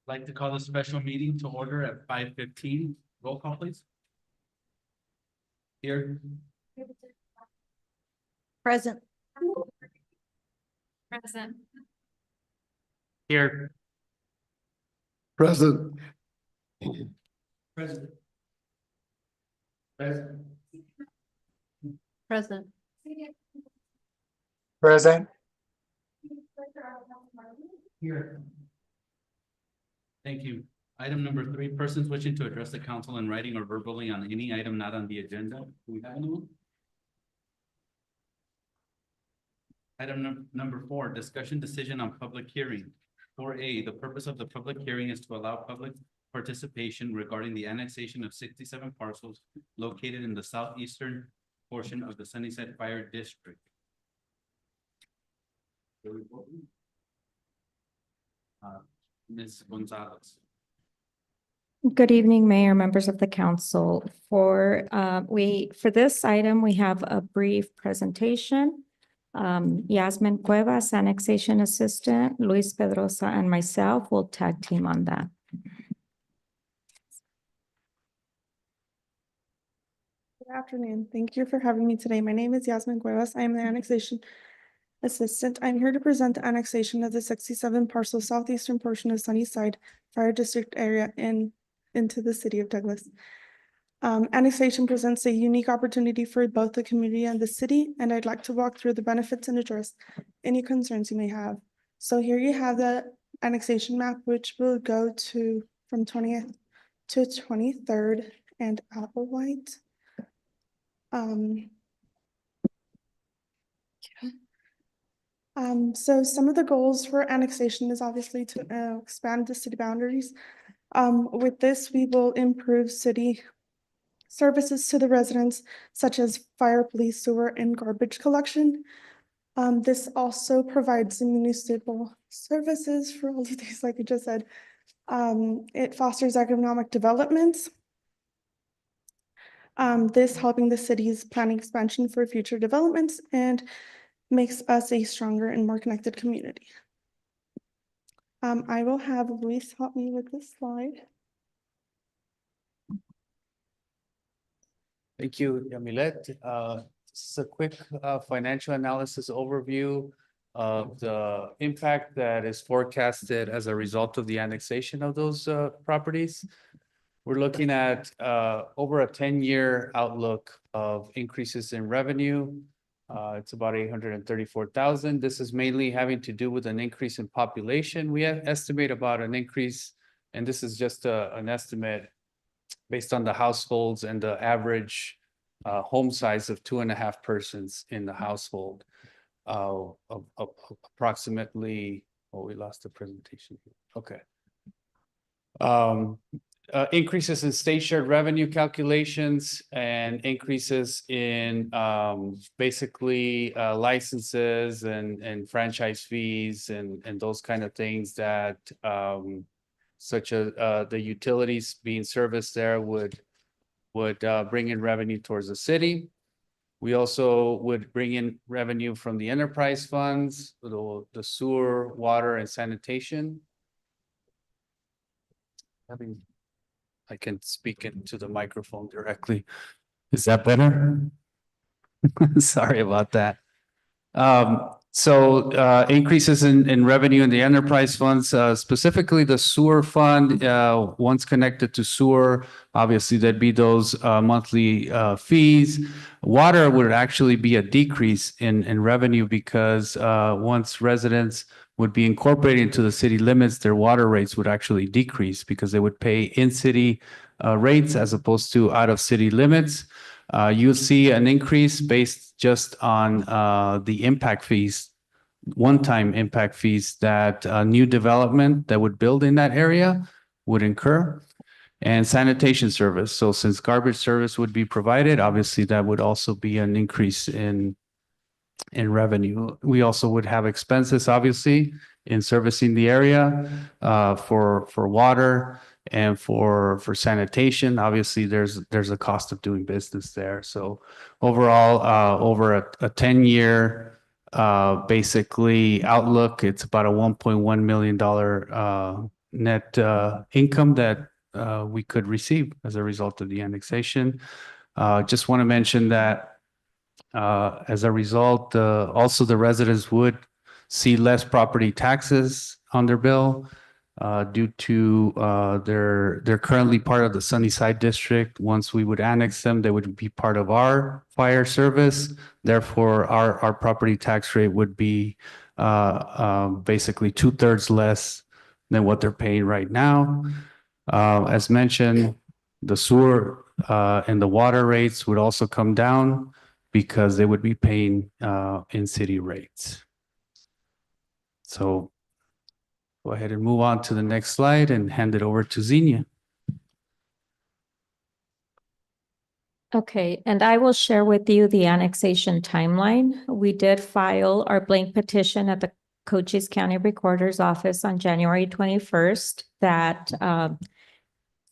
Like to call the special meeting to order at 5:15. Roll call, please. Here. Present. Present. Here. Present. Present. Present. Present. Present. Here. Thank you. Item number 3, persons wishing to address the council in writing or verbally on any item not on the agenda. Do we have anyone? Item number 4, discussion decision on public hearing. 4A, the purpose of the public hearing is to allow public participation regarding the annexation of 67 parcels located in the southeastern portion of the Sunnyside Fire District. Ms. Gonzalez. Good evening, Mayor, members of the council. For this item, we have a brief presentation. Yasmin Cuevas, annexation assistant, Luis Pedrosa, and myself will tag team on that. Good afternoon. Thank you for having me today. My name is Yasmin Cuevas. I am the annexation assistant. I'm here to present the annexation of the 67 parcel southeastern portion of Sunnyside Fire District area into the city of Douglas. Annexation presents a unique opportunity for both the community and the city, and I'd like to walk through the benefits and address any concerns you may have. So here you have the annexation map, which will go to from 20th to 23rd and Applewhite. So some of the goals for annexation is obviously to expand the city boundaries. With this, we will improve city services to the residents, such as fire, police, sewer, and garbage collection. This also provides municipal services for all of these, like I just said. It fosters economic development. This helping the city's planning expansion for future developments and makes us a stronger and more connected community. I will have Luis help me with this slide. Thank you, Yamilet. This is a quick financial analysis overview of the impact that is forecasted as a result of the annexation of those properties. We're looking at over a 10-year outlook of increases in revenue. It's about 834,000. This is mainly having to do with an increase in population. We estimate about an increase, and this is just an estimate based on the households and the average home size of 2.5 persons in the household. Of approximately, we lost the presentation. Okay. Increases in state shared revenue calculations and increases in basically licenses and franchise fees and those kind of things that such as the utilities being serviced there would bring in revenue towards the city. We also would bring in revenue from the enterprise funds, the sewer, water, and sanitation. I can speak into the microphone directly. Is that better? Sorry about that. So increases in revenue in the enterprise funds, specifically the sewer fund, once connected to sewer, obviously there'd be those monthly fees. Water would actually be a decrease in revenue because once residents would be incorporated into the city limits, their water rates would actually decrease because they would pay in-city rates as opposed to out-of-city limits. You'll see an increase based just on the impact fees, one-time impact fees that new development that would build in that area would incur, and sanitation service. So since garbage service would be provided, obviously that would also be an increase in revenue. We also would have expenses, obviously, in servicing the area for water and for sanitation. Obviously, there's a cost of doing business there. So overall, over a 10-year basically outlook, it's about a $1.1 million net income that we could receive as a result of the annexation. Just want to mention that as a result, also the residents would see less property taxes on their bill due to they're currently part of the Sunnyside District. Once we would annex them, they would be part of our fire service. Therefore, our property tax rate would be basically 2/3 less than what they're paying right now. As mentioned, the sewer and the water rates would also come down because they would be paying in city rates. So go ahead and move on to the next slide and hand it over to Xenia. Okay, and I will share with you the annexation timeline. We did file our blank petition at the Cochise County Recorder's Office on January 21st that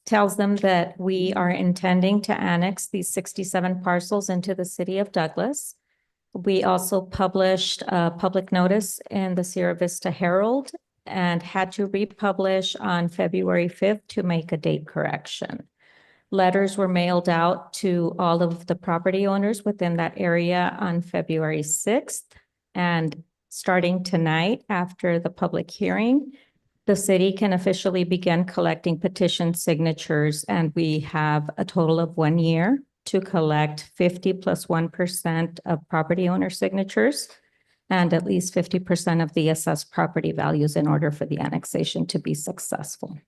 tells them that we are intending to annex these 67 parcels into the city of Douglas. We also published a public notice in the Sierra Vista Herald and had to republish on February 5th to make a date correction. Letters were mailed out to all of the property owners within that area on February 6th. And starting tonight, after the public hearing, the city can officially begin collecting petition signatures, and we have a total of 1 year to collect 50 plus 1% of property owner signatures and at least 50% of the assessed property values in order for the annexation to be successful.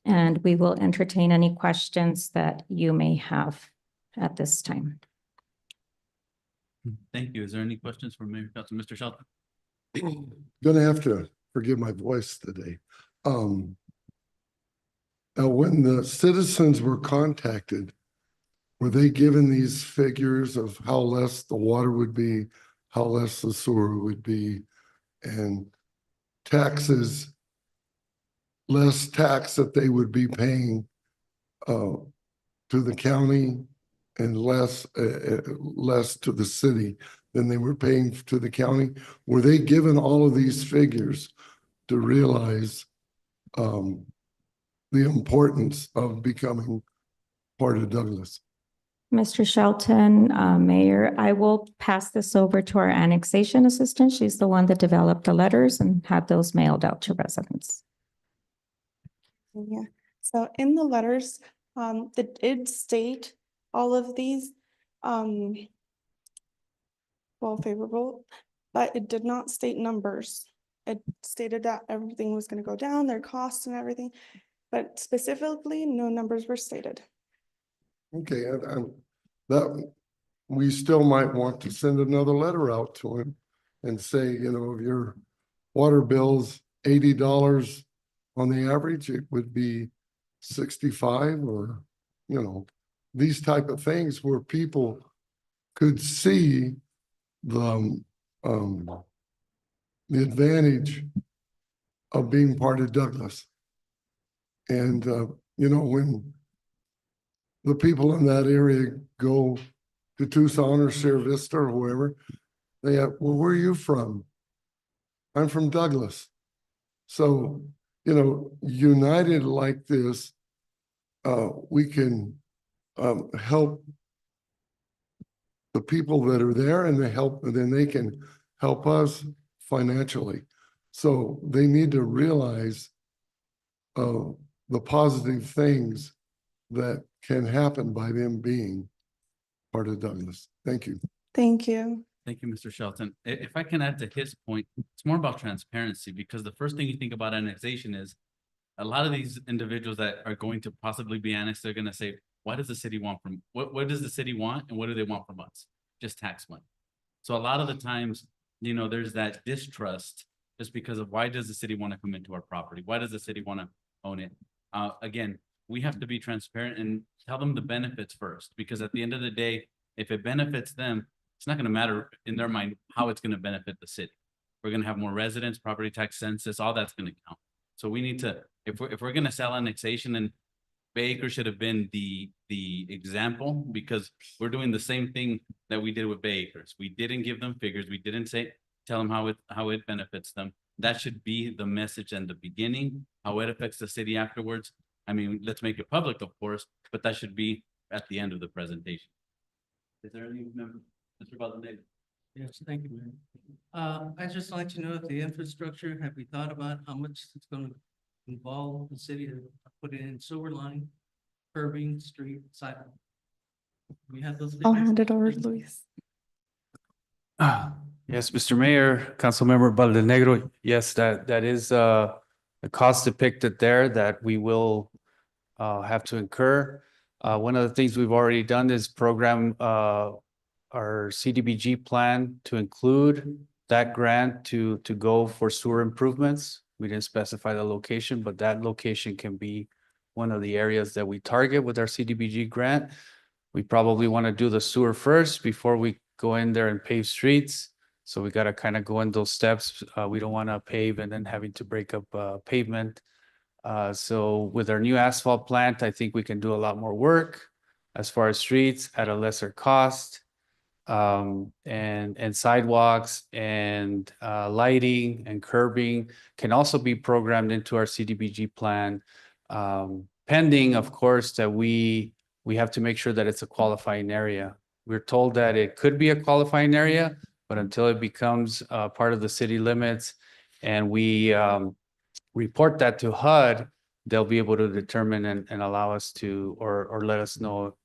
And we will entertain any questions that you may have at this time. Thank you. Is there any questions for Mayor Council, Mr. Shelton? Gonna have to forgive my voice today. Now, when the citizens were contacted, were they given these figures of how less the water would be, how less the sewer would be, and taxes, less tax that they would be paying to the county and less to the city than they were paying to the county? Were they given all of these figures to realize the importance of becoming part of Douglas? Mr. Shelton, Mayor, I will pass this over to our annexation assistant. She's the one that developed the letters and had those mailed out to residents. Yeah, so in the letters, it did state all of these, well, favorable, but it did not state numbers. It stated that everything was gonna go down, their costs and everything, but specifically, no numbers were stated. Okay, that we still might want to send another letter out to him and say, you know, if your water bill's $80 on the average, it would be 65, or, you know, these type of things where people could see the advantage of being part of Douglas. And, you know, when the people in that area go to Tucson or Sierra Vista or wherever, they have, well, where are you from? I'm from Douglas. So, you know, united like this, we can help the people that are there, and then they can help us financially. So they need to realize the positive things that can happen by them being part of Douglas. Thank you. Thank you. Thank you, Mr. Shelton. If I can add to his point, it's more about transparency, because the first thing you think about annexation is a lot of these individuals that are going to possibly be annexed, they're gonna say, what does the city want from, what does the city want and what do they want from us? Just tax money. So a lot of the times, you know, there's that distrust just because of, why does the city want to come into our property? Why does the city want to own it? Again, we have to be transparent and tell them the benefits first, because at the end of the day, if it benefits them, it's not going to matter in their mind how it's going to benefit the city. We're going to have more residents, property tax census, all that's going to count. So we need to, if we're going to sell annexation, and Bay Acres should have been the example, because we're doing the same thing that we did with Bay Acres. We didn't give them figures. We didn't tell them how it benefits them. That should be the message in the beginning, how it affects the city afterwards. I mean, let's make it public, of course, but that should be at the end of the presentation. Is there any member, Mr. Valdenez? Yes, thank you, Mayor. I'd just like to know if the infrastructure, have we thought about how much it's gonna involve the city to put in sewer line, curbing, street, sidewalk? We have those. I'll figures? hand it over to Luis. Yes, Mr. Mayor, Councilmember Baldenegro, yes, that is the cost depicted there that we will have to incur. One of the things we've already done is program our CDBG plan to include that grant to go for sewer improvements. We didn't specify the location, but that location can be one of the areas that we target with our CDBG grant. We probably want to do the sewer first before we go in there and pave streets. So we got to kind of go in those steps. We don't want to pave and then having to break up pavement. So with our new asphalt plant, I think we can do a lot more work as far as streets at a lesser cost. And sidewalks and lighting and curbing can also be programmed into our CDBG plan. Pending, of course, that we have to make sure that it's a qualifying area. We're told that it could be a qualifying area, but until it becomes part of the city limits and we report that to HUD, they'll be able to determine and allow us to, or let us know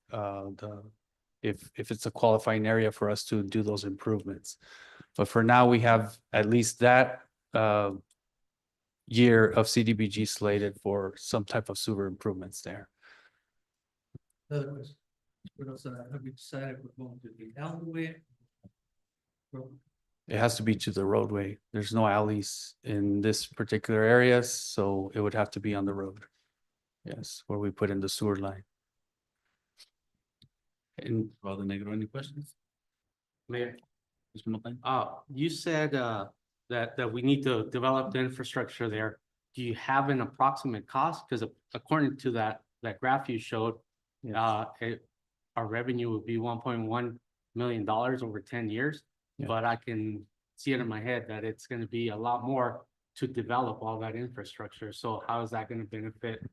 if it's a qualifying area for us to do those improvements. But for now, we have at least that year of CDBG slated for some type of sewer improvements there. Other question. What else, have we decided we're going to the alleyway? It has to be to the roadway. There's no alleys in this particular area, so it would have to be on the road. Yes, where we put in the sewer line. And Valdenegro, any questions? Mayor, Mr. Montaño? you said that we need to develop the infrastructure there. Do you have an approximate cost? Because according to that graph you showed, our revenue would be $1.1 million over 10 years. Yeah. But I can see it in my head that it's going to be a lot more to develop all that infrastructure. So how is that going to benefit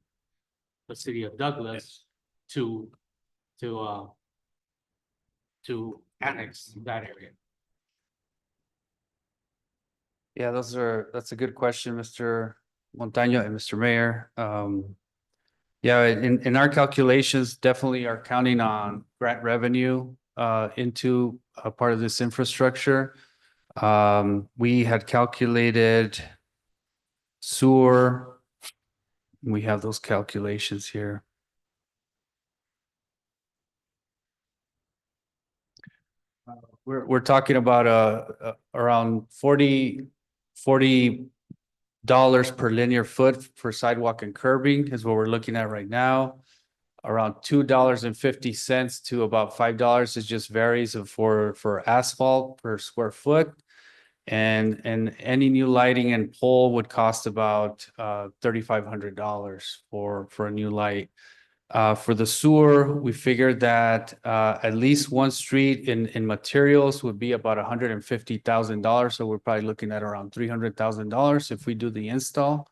the city of Douglas to annex that area? Yeah, that's a good question, Mr. Montaño and Mr. Mayor. Yeah, in our calculations, definitely are counting on grant revenue into a part of this infrastructure. We had calculated sewer. We have those calculations here. We're talking about around $40 per linear foot for sidewalk and curbing is what we're looking at right now. Around $2.50 to about $5. It just varies for asphalt per square foot. And any new lighting and pole would cost about $3,500 for a new light. For the sewer, we figured that at least one street in materials would be about $150,000. So we're probably looking at around $300,000 if we do the install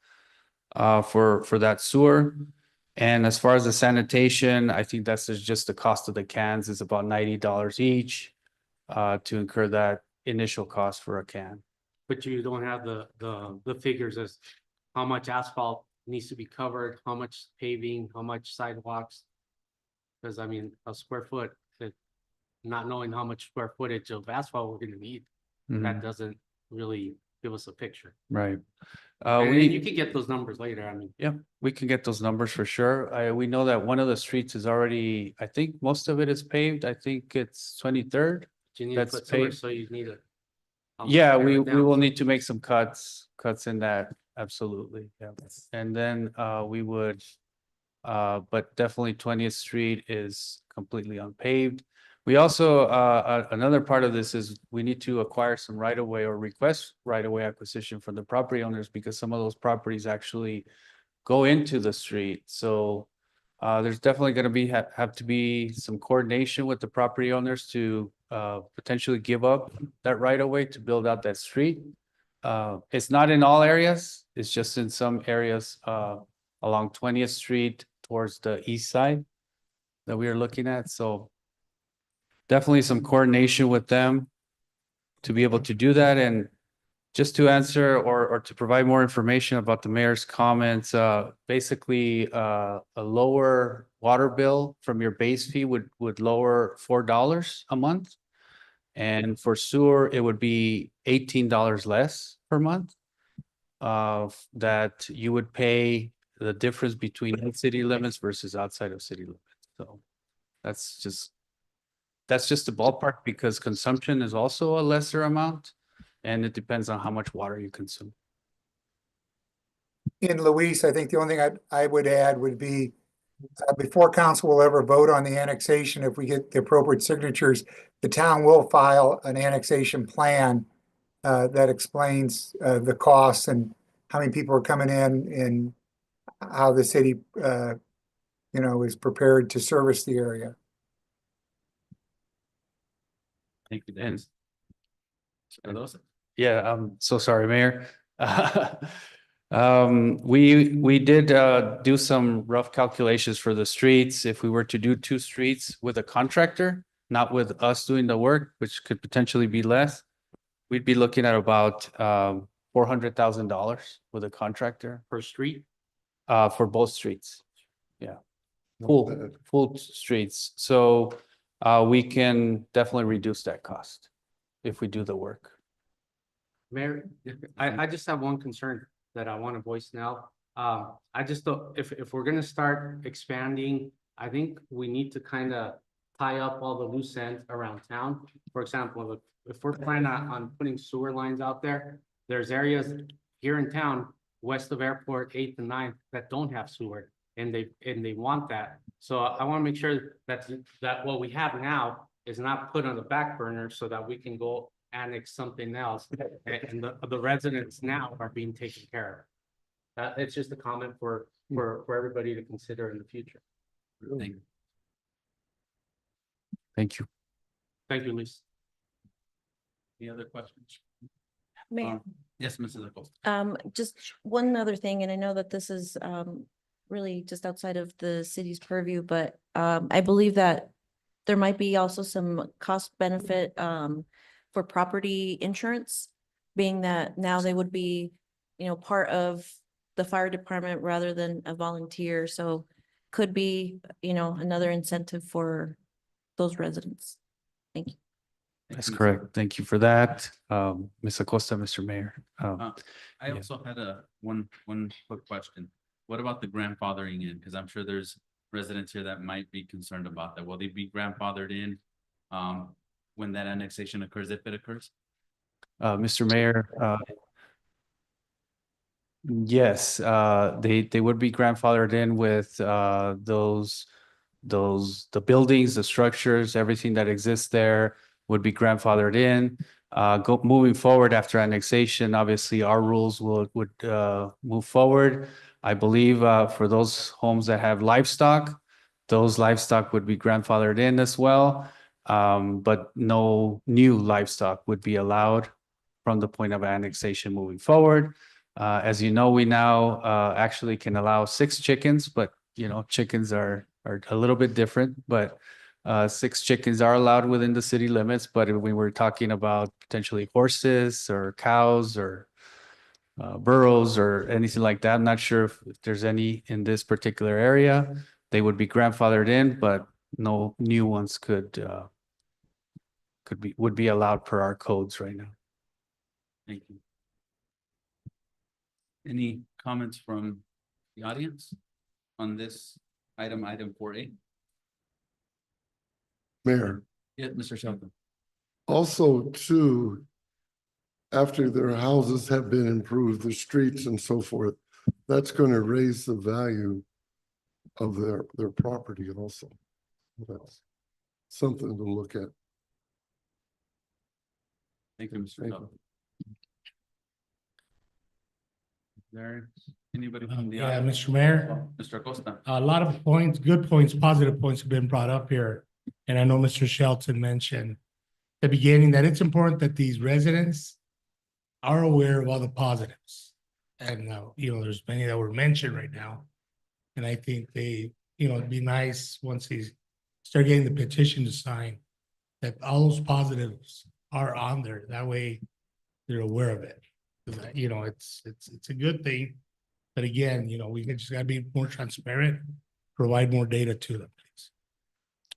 for that sewer. And as far as the sanitation, I think that's just the cost of the cans is about $90 each to incur that initial cost for a can. But you don't have the figures as how much asphalt needs to be covered, how much paving, how much sidewalks. Because I mean, a square foot, not knowing how much square footage of asphalt we're gonna need, that doesn't really give us a picture. Right. And you can get those numbers later, I mean. Yeah, we can get those numbers for sure. We know that one of the streets is already, I think most of it is paved. I think it's 23rd. You need to That's put sewer, paved. so you need to. Yeah, tear we it down. will need to make some cuts in that, absolutely, yeah. And then we would, but definitely 20th Street is completely unpaved. We also, another part of this is we need to acquire some right-of-way or request right-of-way acquisition from the property owners because some of those properties actually go into the street. So There's definitely gonna be, have to be some coordination with the property owners to potentially give up that right of way to build out that street. It's not in all areas, it's just in some areas along 20th Street towards the east side that we are looking at, so definitely some coordination with them to be able to do that. And just to answer or to provide more information about the mayor's comments, basically, a lower water bill from your base fee would lower $4 a month. And for sewer, it would be $18 less per month. That you would pay the difference between in city limits versus outside of city limits. So that's just the ballpark, because consumption is also a lesser amount. And it depends on how much water you consume. In Luis, I think the only thing I would add would be, before council will ever vote on the annexation, if we get the appropriate signatures, the town will file an annexation plan that explains the costs and how many people are coming in and how the city, is prepared to service the area. Thank you, Dennis. Cardoza? Yeah, I'm so sorry, Mayor. We did do some rough calculations for the streets. If we were to do 2 streets with a contractor, not with us doing the work, which could potentially be less, we'd be looking at about $400,000 with a contractor Per street? for both streets. Yeah, full streets. So we can definitely reduce that cost if we do the work. Mayor, I just have one concern that I want to voice now. I just don't, if we're gonna start expanding, I think we need to kind of tie up all the loose ends around town. For example, if we're planning on putting sewer lines out there, there's areas here in town, west of Airport, 8th and 9th, that don't have sewer, and they want that. So I want to make sure that what we have now is not put on the back burner so that we can go annex something else, and the residents now are being taken care of. It's just a comment for everybody to consider in the future. Thank you. Thank you. Thank you, Luis. Any other questions? Mayor, Yes, Mrs. Acosta. just one other thing, and I know that this is really just outside of the city's purview, but I believe that there might be also some cost benefit for property insurance, being that now they would be, part of the fire department rather than a volunteer. So could be, another incentive for those residents. Thank you. That's correct. Thank you for that. Ms. Acosta, Mr. Mayor. I yeah. also had one quick question. What about the grandfathering in? Because I'm sure there's residents here that might be concerned about that. Will they be grandfathered in when that annexation occurs, if it occurs? Mr. Mayor, yes, they would be grandfathered in with the buildings, the structures, everything that exists there would be grandfathered in. Moving forward after annexation, obviously our rules would move forward. I believe for those homes that have livestock, those livestock would be grandfathered in as well. But no new livestock would be allowed from the point of annexation moving forward. As you know, we now actually can allow 6 chickens, but chickens are a little bit different, but 6 chickens are allowed within the city limits. But if we were talking about potentially horses or cows or burros or anything like that, I'm not sure if there's any in this particular area. They would be grandfathered in, but no new ones would be allowed per our codes right now. Thank you. Any comments from the audience on this item 4A? Mayor, Yeah, Mr. Shelton. also too, after their houses have been improved, the streets and so forth, that's going to raise the value of their property also. That's something to look at. Thank you, Mr. Thank Shelton. There Anybody from the Yeah, audience? Mr. Mayor, Mr. Acosta. a lot of points, good points, positive points have been brought up here. And I know Mr. Shelton mentioned at the beginning that it's important that these residents are aware of all the positives. And, there's many that were mentioned right now. And I think it'd be nice once they start getting the petition to sign, that all those positives are on there. That way they're aware of it. 'Cause, it's a good thing. But again, we just gotta be more transparent, provide more data to them, please.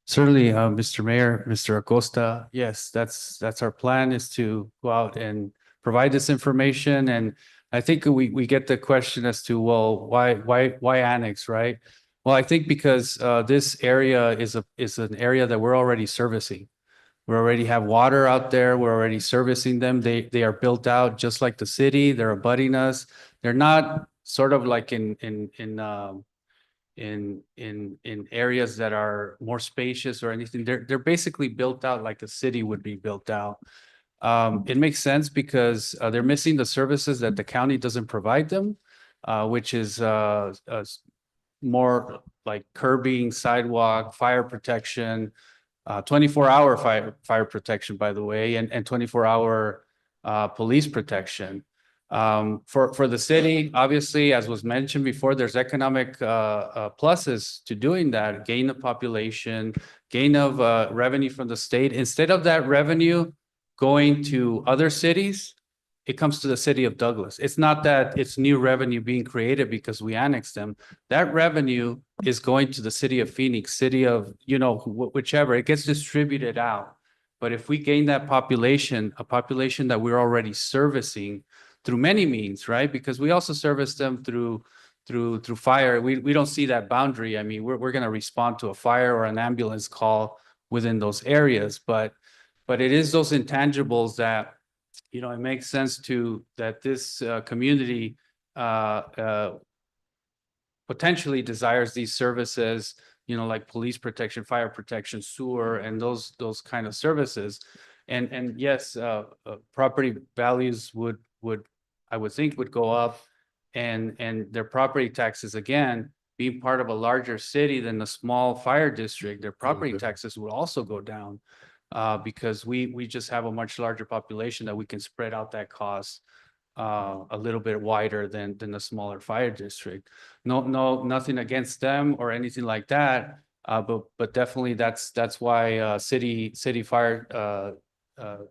Certainly, Mr. Mayor, Mr. Acosta, yes, that's our plan, is to go out and provide this information. And I think we get the question as to, well, why annex, right? Well, I think because this area is an area that we're already servicing. We already have water out there. We're already servicing them. They are built out just like the city. They're abutting us. They're not sort of like in areas that are more spacious or anything. They're basically built out like a city would be built out. It makes sense because they're missing the services that the county doesn't provide them, which is more like curbing, sidewalk, fire protection, 24-hour fire protection, by the way, and 24-hour police protection. For the city, obviously, as was mentioned before, there's economic pluses to doing that: gain of population, gain of revenue from the state. Instead of that revenue going to other cities, it comes to the city of Douglas. It's not that it's new revenue being created because we annexed them. That revenue is going to the city of Phoenix, city of, whichever. It gets distributed out. But if we gain that population, a population that we're already servicing through many means, right? Because we also service them through fire. We don't see that boundary. I mean, we're going to respond to a fire or an ambulance call within those areas. But it is those intangibles that, it makes sense that this community potentially desires these services, like police protection, fire protection, sewer, and those kind of services. And yes, property values would I would think would go up, and their property taxes, again, being part of a larger city than a small fire district, their property taxes would also go down. Because we just have a much larger population that we can spread out that cost a little bit wider than a smaller fire district. Nothing against them or anything like that. But definitely that's why city fire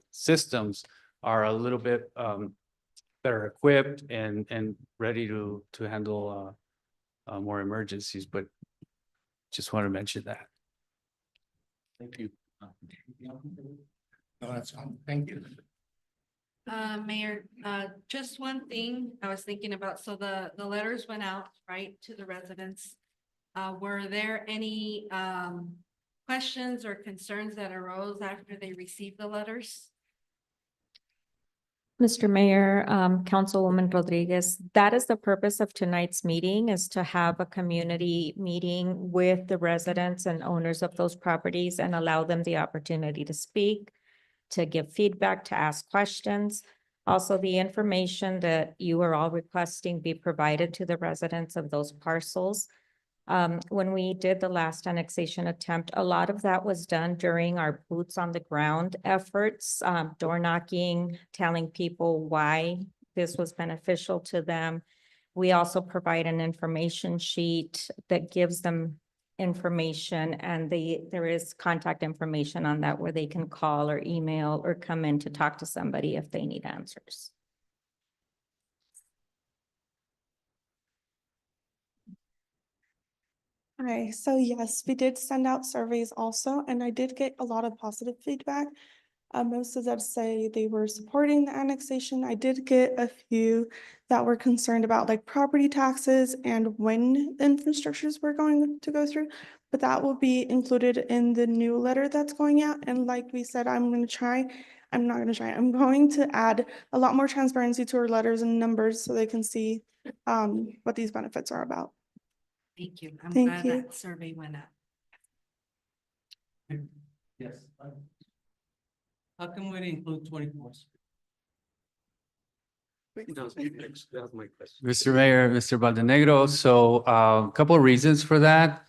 systems are a little bit better equipped and ready to handle more emergencies. But just want to mention that. Thank you. No, that's all. Thank you. Mayor, just one thing I was thinking about. So the letters went out, right, to the residents. Were there any questions or concerns that arose after they received the letters? Mr. Mayor, Councilwoman Rodriguez, that is the purpose of tonight's meeting, is to have a community meeting with the residents and owners of those properties and allow them the opportunity to speak, to give feedback, to ask questions. Also, the information that you are all requesting be provided to the residents of those parcels. When we did the last annexation attempt, a lot of that was done during our boots on the ground efforts, door knocking, telling people why this was beneficial to them. We also provide an information sheet that gives them information, and there is contact information on that where they can call or email or come in to talk to somebody if they need answers. Hi, so yes, we did send out surveys also, and I did get a lot of positive feedback. Most of them say they were supporting the annexation. I did get a few that were concerned about like property taxes and when the infrastructures were going to go through, but that will be included in the new letter that's going out. And like we said, I'm going to add a lot more transparency to our letters and numbers so they can see what these benefits are about. Thank you. I'm Thank glad you. that survey went out. Yes. How come we didn't include 24th Street? That was my question. Mr. Mayor, Mr. Baldenegro, so a couple of reasons for that.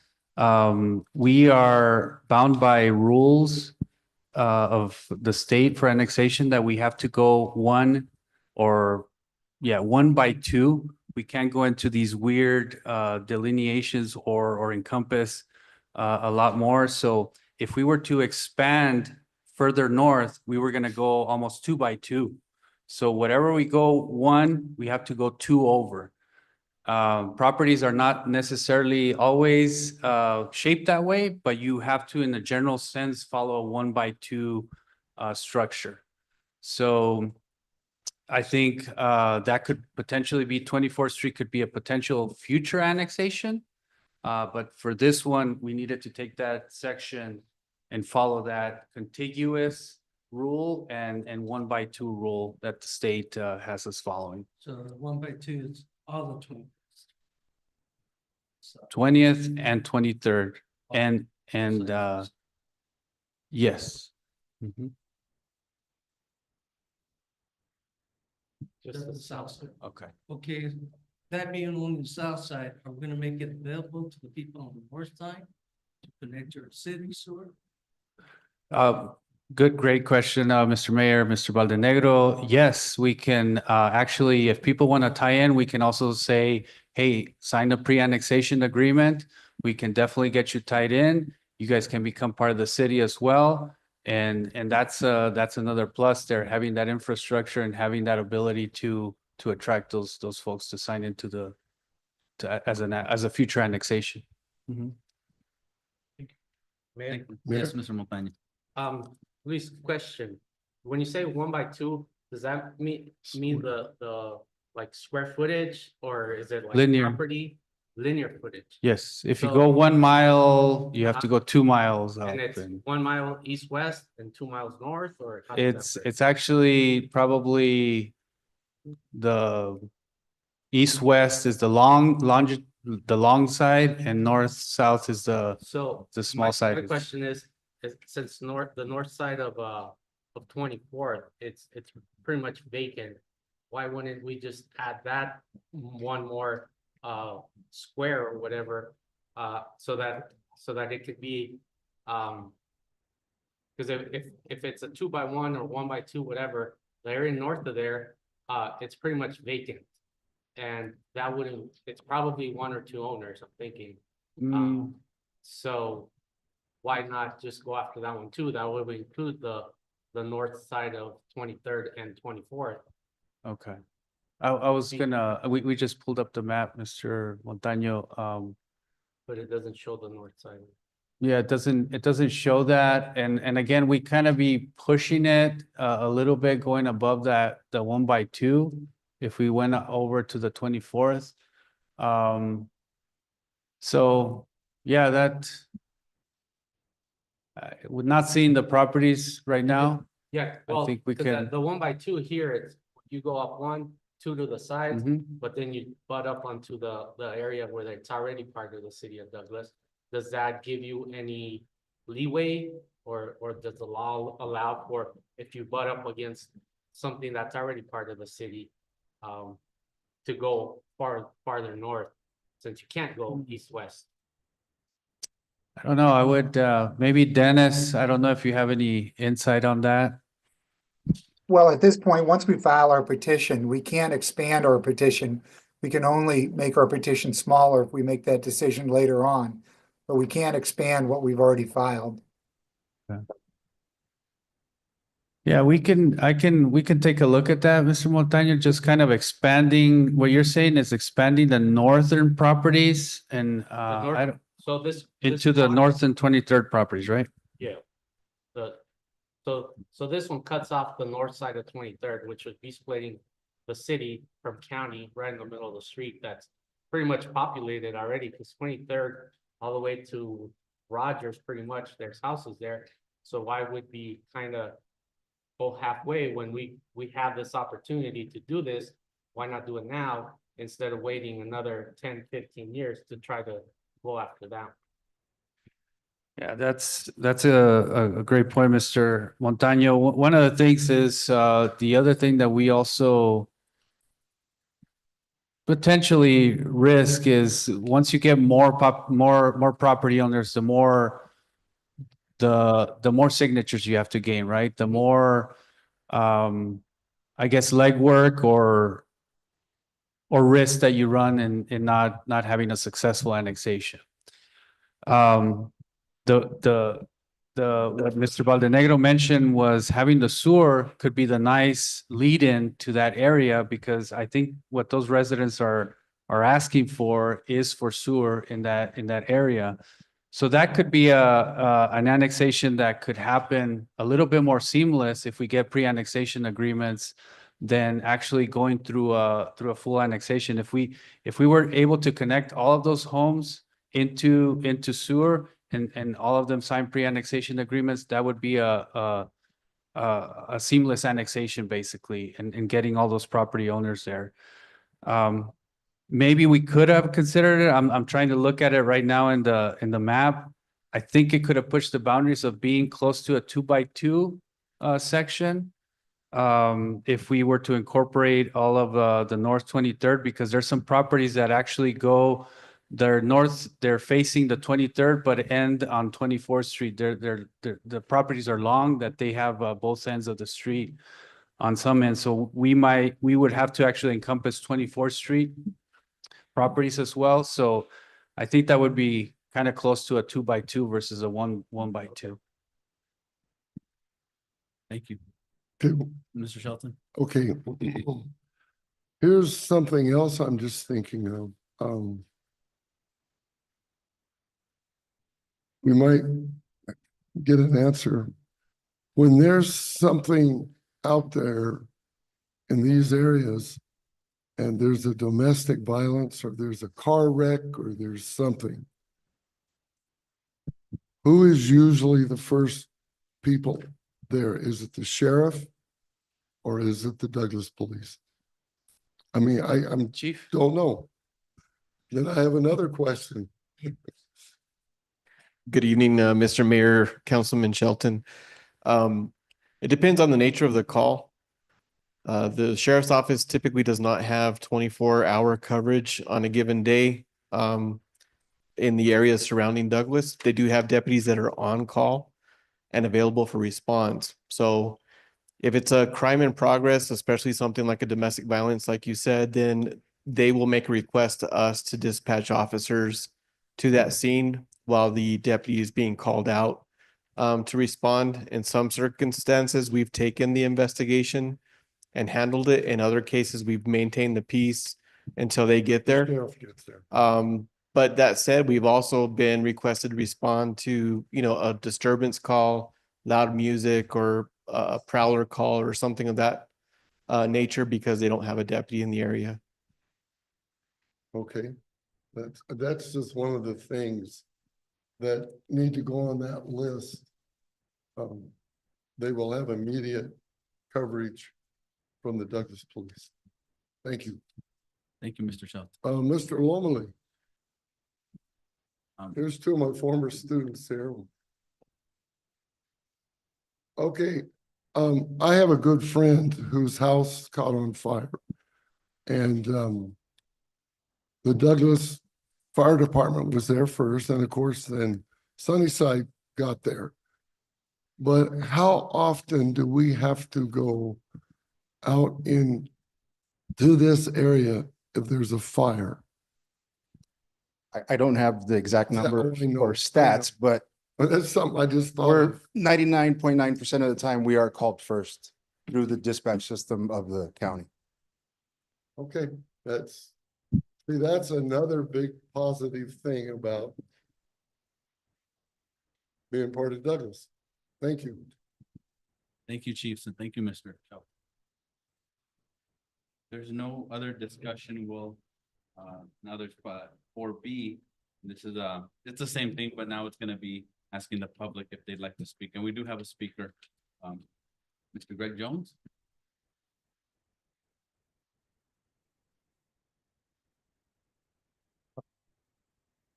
We are bound by rules of the state for annexation that we have to go one by two. We can't go into these weird delineations or encompass a lot more. So if we were to expand further north, we were gonna go almost 2 by 2. So whatever we go one, we have to go 2 over. Properties are not necessarily always shaped that way, but you have to, in a general sense, follow a 1 by 2 structure. So I think that could potentially be 24th Street could be a potential future annexation. But for this one, we needed to take that section and follow that contiguous rule and 1 by 2 rule that the state has us following. So 1 by 2 is all the 20. 20th and 23rd and yes. Mhm. Just the south side. Okay. Okay, that being on the south side, are we gonna make it available to the people on the north side to connect your city sewer? Great question, Mr. Mayor, Mr. Baldenegro. Yes, we can, actually, if people want to tie in, we can also say, hey, sign a pre-annexation agreement. We can definitely get you tied in. You guys can become part of the city as well. And that's another plus there, having that infrastructure and having that ability to attract those folks to sign into as a future annexation. Mhm. Mayor, Thank you. Yes, Mr. Montañez. Luis, question. When you say 1 by 2, does that mean the like square footage or is it like Linear. property? Linear footage. Yes, if you So- go 1 mile, you have to go 2 miles up. And it's 1 mile east-west and 2 miles north, or? how does that work? It's actually probably the east-west is the long side and north-south is So. the small my- side My is- question is since the north side of 24th, it's pretty much vacant. Why wouldn't we just add that one more square or whatever, so that it could be, because if it's a 2 by 1 or 1 by 2, whatever, the area north of there, it's pretty much vacant. And that wouldn't, it's probably 1 or 2 owners, I'm thinking. Mm, So why not just go after that one too? That would include the north side of 23rd and 24th. okay. I was gonna, we just pulled up the map, Mr. Montaño. But it doesn't show the north side. Yeah, it doesn't show that. And again, we kind of be pushing it a little bit going above the 1 by 2. If we went over to the 24th. So yeah, we're not seeing the properties right now. Yeah, I well, think we 'cause can- the 1 by 2 here, it's, you go up 1, 2 to the sides, Mhm. but then you butt up onto the area where it's already part of the city of Douglas. Does that give you any leeway or does the law allow for if you butt up against something that's already part of the city, to go farther north, since you can't go east-west? I don't know, I would, maybe Dennis, I don't know if you have any insight on that. Well, at this point, once we file our petition, we can't expand our petition. We can only make our petition smaller if we make that decision later on. But we can't expand what we've already filed. Yeah, we can take a look at that, Mr. Montaño, just kind of expanding, what you're saying is expanding the northern properties and, The north- So this. into the north and 23rd properties, right? Yeah. So this one cuts off the north side of 23rd, which would be splitting the city from county right in the middle of the street. That's pretty much populated already, because 23rd all the way to Rogers, pretty much there's houses there. So why would we kind of go halfway when we have this opportunity to do this? Why not do it now instead of waiting another 10, 15 years to try to go after that? Yeah, that's a great point, Mr. Montaño. One of the things is, the other thing that we also potentially risk is once you get more property owners, the more signatures you have to gain, right? The more, I guess, legwork or risk that you run in not having a successful annexation. What Mr. Valdenegro mentioned was having the sewer could be the nice lead-in to that area, because I think what those residents are asking for is for sewer in that area. So that could be an annexation that could happen a little bit more seamless if we get pre-annexation agreements than actually going through a full annexation. If we were able to connect all of those homes into sewer and all of them sign pre-annexation agreements, that would be a seamless annexation basically, and getting all those property owners there. Maybe we could have considered it. I'm trying to look at it right now in the map. I think it could have pushed the boundaries of being close to a 2x2 section. If we were to incorporate all of the North 23rd, because there's some properties that actually go, they're facing the 23rd, but end on 24th Street. The properties are long that they have both ends of the street on some ends. So we would have to actually encompass 24th Street properties as well. So I think that would be kind of close to a 2x2 versus a 1x2. Thank you. Okay, Mr. Shelton? okay. Here's something else I'm just thinking of. We might get an answer. When there's something out there in these areas and there's a domestic violence or there's a car wreck or there's something, who is usually the first people there? Is it the sheriff or is it the Douglas Police? I mean, I'm Chief? don't know. Then I have another question. Good evening, Mr. Mayor, Councilman Shelton. It depends on the nature of the call. The sheriff's office typically does not have 24-hour coverage on a given day in the areas surrounding Douglas. They do have deputies that are on call and available for response. So if it's a crime in progress, especially something like a domestic violence, like you said, then they will make a request to us to dispatch officers to that scene while the deputy is being called out to respond. In some circumstances, we've taken the investigation and handled it. In other cases, we've maintained the peace until they get there. Sheriff gets there. But that said, we've also been requested to respond to, a disturbance call, loud music, or a prowler call or something of that nature, because they don't have a deputy in the area. Okay, that's just one of the things that need to go on that list. They will have immediate coverage from the Douglas Police. Thank you. Thank you, Mr. Shelton. Mr. Lomeli. Um, Here's two of my former students here. Okay, I have a good friend whose house caught on fire. And the Douglas Fire Department was there first, and of course, then Sunnyside got there. But how often do we have to go out in to this area if there's a fire? I don't have the exact Yeah, number I know, or stats, but But that's something I just thought we're of. 99.9% of the time we are called first through the dispatch system of the county. Okay, that's another big positive thing about being part of Douglas. Thank you. Thank you, Chiefs, and thank you, Mr. Shelton. There's no other discussion. Now there's 4B. This is it's the same thing, but now it's gonna be asking the public if they'd like to speak, and we do have a speaker, Mr. Greg Jones.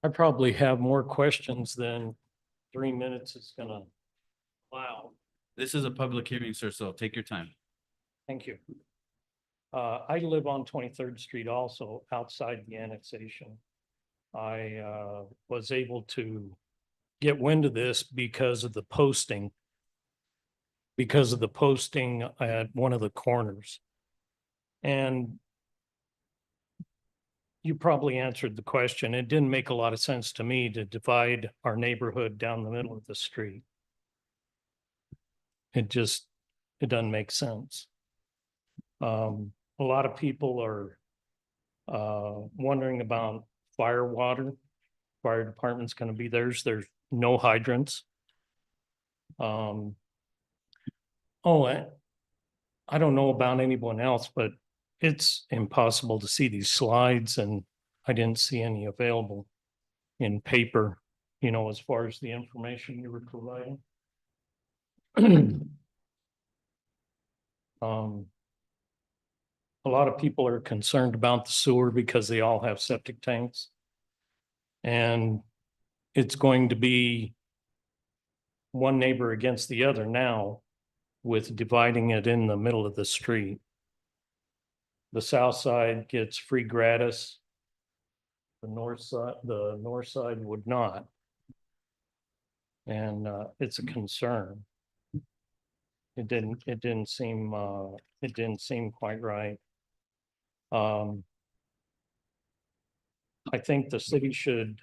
I probably have more questions than 3 minutes is gonna allow. This is a public hearing, sir, so take your time. Thank you. I live on 23rd Street also, outside the annexation. I was able to get wind of this because of the posting. Because of the posting at one of the corners. And you probably answered the question. It didn't make a lot of sense to me to divide our neighborhood down the middle of the street. It doesn't make sense. A lot of people are wondering about fire water. Fire department's gonna be theirs. There's no hydrants. I don't know about anyone else, but it's impossible to see these slides, and I didn't see any available in paper, you know, as far as the information you were providing. A lot of people are concerned about the sewer because they all have septic tanks. And it's going to be one neighbor against the other now with dividing it in the middle of the street. The south side gets free gratis. The north side would not. And it's a concern. It didn't seem quite right. I think the city should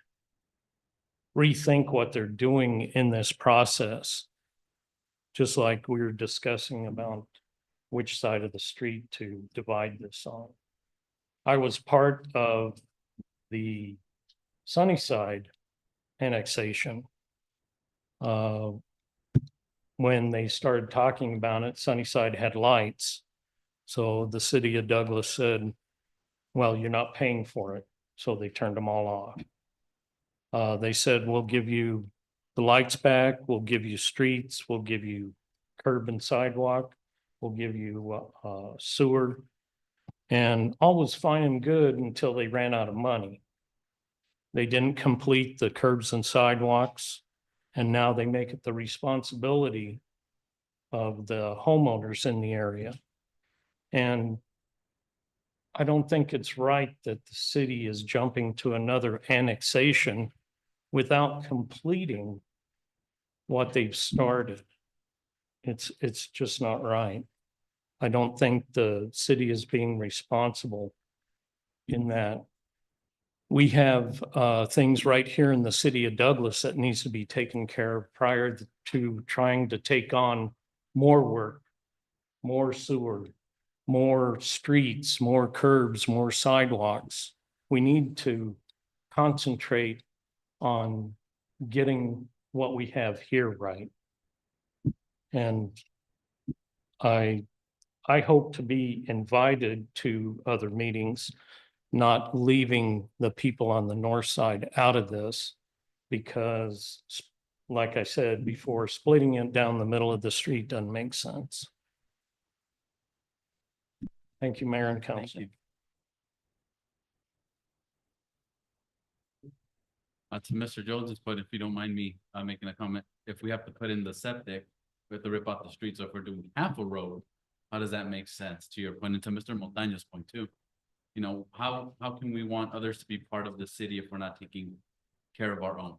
rethink what they're doing in this process. Just like we were discussing about which side of the street to divide this on. I was part of the Sunnyside annexation. When they started talking about it, Sunnyside had lights. So the city of Douglas said, well, you're not paying for it. So they turned them all off. They said, we'll give you the lights back, we'll give you streets, we'll give you curb and sidewalk, we'll give you sewer. And all was fine and good until they ran out of money. They didn't complete the curbs and sidewalks, and now they make it the responsibility of the homeowners in the area. And I don't think it's right that the city is jumping to another annexation without completing what they've started. It's just not right. I don't think the city is being responsible in that. We have things right here in the city of Douglas that needs to be taken care of prior to trying to take on more work, more sewer, more streets, more curbs, more sidewalks. We need to concentrate on getting what we have here right. And I hope to be invited to other meetings, not leaving the people on the north side out of this, because like I said before, splitting it down the middle of the street doesn't make sense. Thank you, Mayor and Council. To Mr. Jones's point, if you don't mind me making a comment, if we have to put in the septic, we have to rip out the street. So if we're doing half a road, how does that make sense to your point and to Mr. Montaño's point too? You know, how can we want others to be part of the city if we're not taking care of our own?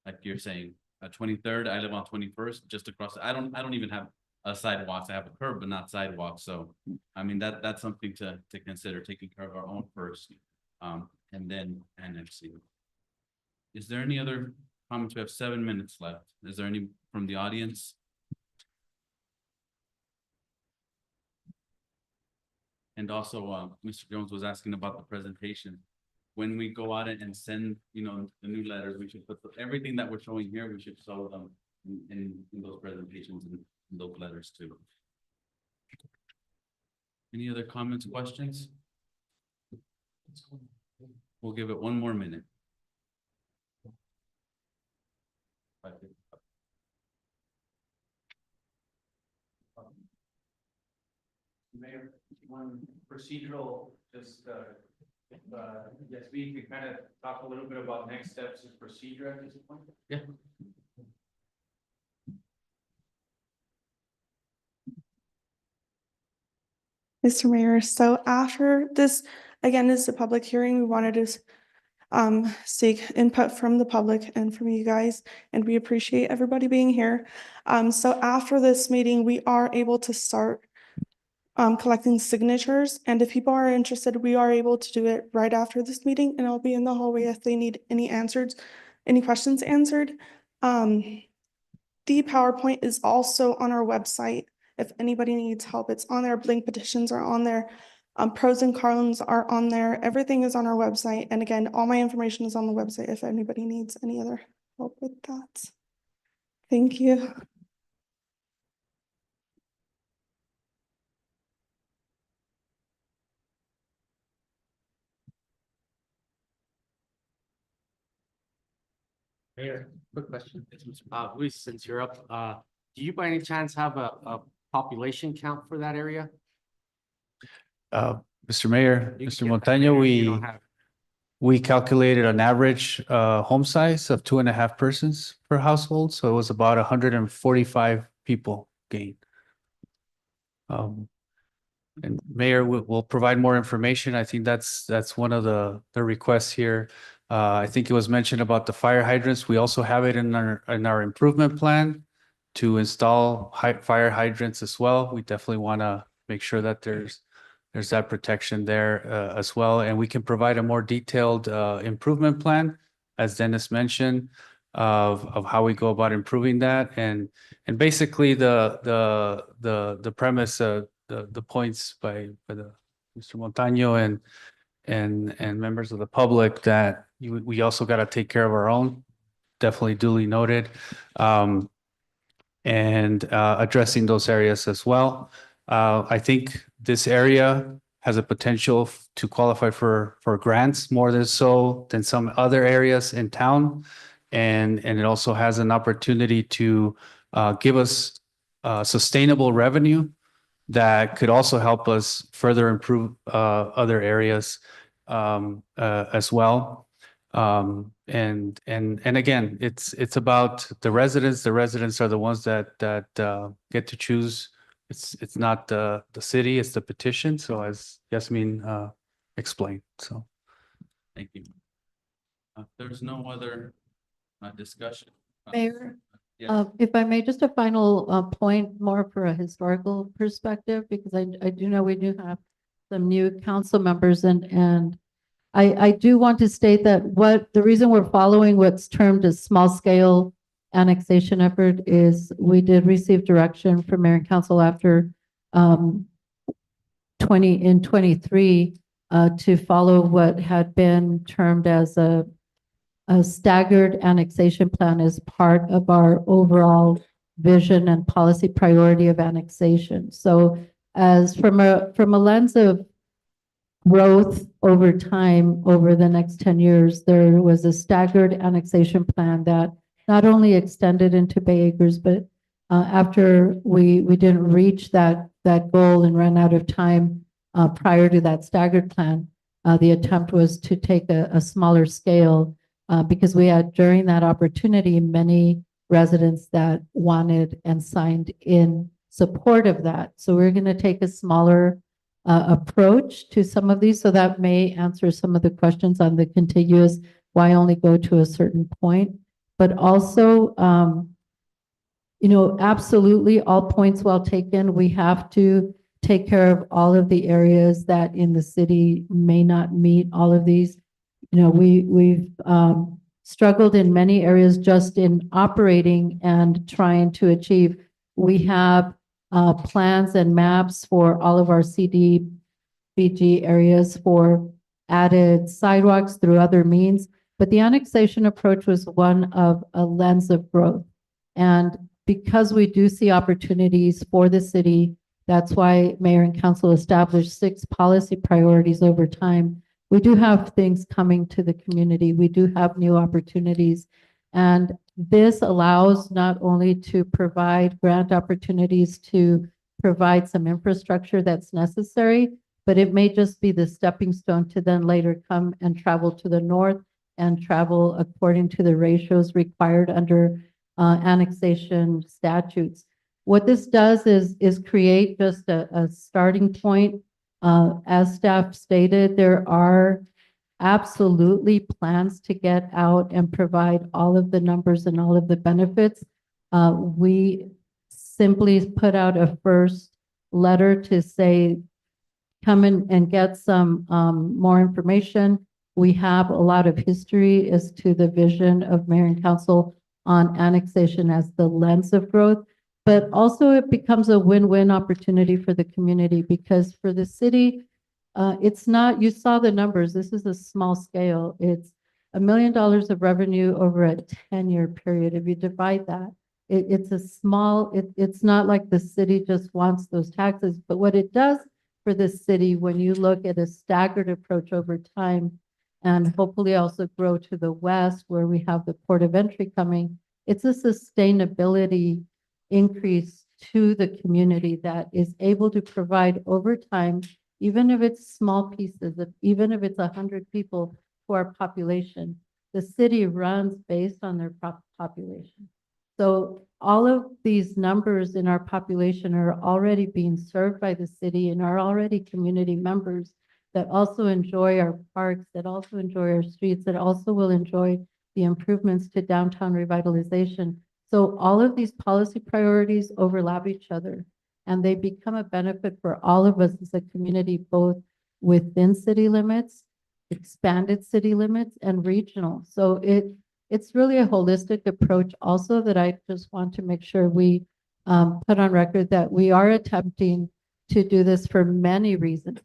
Like you're saying, 23rd, I live on 21st, just across. I don't even have a sidewalks. I have a curb, but not sidewalks. So, I mean, that's something to consider, taking care of our own first, and then annexing. Is there any other comments? We have 7 minutes left. Is there any from the audience? And also, Mr. Jones was asking about the presentation. When we go out and send, you know, the new letters, we should put everything that we're showing here, we should show them in those presentations and in those letters too. Any other comments, questions? We'll give it 1 more minute. Mayor, one procedural, just, yes, we could kind of talk a little bit about next steps and procedure at this point. Yeah. Mr. Mayor, so after this, again, is a public hearing, we wanted to seek input from the public and from you guys, and we appreciate everybody being here. So after this meeting, we are able to start collecting signatures, and if people are interested, we are able to do it right after this meeting, and I'll be in the hallway if they need any answers, any questions answered. The PowerPoint is also on our website. If anybody needs help, it's on there. Blink petitions are on there. Pros and cons are on there. Everything is on our website. And again, all my information is on the website if anybody needs any other help with that. Thank you. Mayor, quick question. Luis, since you're up, do you by any chance have a population count for that area? Mr. Mayor, You Mr. can get that, Montaño, Mayor, if you don't have it. we calculated an average home size of 2.5 persons per household, so it was about 145 people gained. And Mayor, we'll provide more information. I think that's one of the requests here. I think it was mentioned about the fire hydrants. We also have it in our improvement plan to install fire hydrants as well. We definitely want to make sure that there's that protection there as well. And we can provide a more detailed improvement plan, as Dennis mentioned, of how we go about improving that. And basically the premise, the points by Mr. Montaño and members of the public that we also got to take care of our own, definitely duly noted. And addressing those areas as well. I think this area has a potential to qualify for grants more than some other areas in town. And it also has an opportunity to give us sustainable revenue that could also help us further improve other areas as well. And again, it's about the residents. The residents are the ones that get to choose. It's not the city, it's the petition. So as Yasmin explained, so. Thank you. There's no other discussion. Mayor, Yes. if I may, just a final point more for a historical perspective, because I do know we do have some new council members and I do want to state that the reason we're following what's termed a small scale annexation effort is we did receive direction from mayor and council after 23 to follow what had been termed as a staggered annexation plan as part of our overall vision and policy priority of annexation. So as from a lens of growth over time, over the next 10 years, there was a staggered annexation plan that not only extended into Bay Acres, but after we didn't reach that goal and ran out of time prior to that staggered plan, the attempt was to take a smaller scale because we had during that opportunity many residents that wanted and signed in support of that. So we're going to take a smaller approach to some of these, so that may answer some of the questions on the contiguous, why only go to a certain point. But also, absolutely all points well taken. We have to take care of all of the areas that in the city may not meet all of these. We've struggled in many areas just in operating and trying to achieve. We have plans and maps for all of our CDBG areas for added sidewalks through other means, but the annexation approach was one of a lens of growth. And because we do see opportunities for the city, that's why mayor and council established 6 policy priorities over time. We do have things coming to the community. We do have new opportunities. And this allows not only to provide grant opportunities to provide some infrastructure that's necessary, but it may just be the stepping stone to then later come and travel to the north and travel according to the ratios required under annexation statutes. What this does is create just a starting point As staff stated, there are absolutely plans to get out and provide all of the numbers and all of the benefits. We simply put out a first letter to say, come in and get some more information. We have a lot of history as to the vision of mayor and council on annexation as the lens of growth. But also it becomes a win-win opportunity for the community because for the city, it's not, you saw the numbers, this is a small scale. It's $1 million of revenue over a 10-year period. If you divide that, it's a small, it's not like the city just wants those taxes, but what it does for the city, when you look at a staggered approach over time, and hopefully also grow to the west where we have the port of entry coming, it's a sustainability increase to the community that is able to provide over time, even if it's small pieces, even if it's 100 people to our population, the city runs based on their population. So all of these numbers in our population are already being served by the city and are already community members that also enjoy our parks, that also enjoy our streets, that also will enjoy the improvements to downtown revitalization. So all of these policy priorities overlap each other and they become a benefit for all of us as a community, both within city limits, expanded city limits, and regional. So it's really a holistic approach also that I just want to make sure we put on record that we are attempting to do this for many reasons.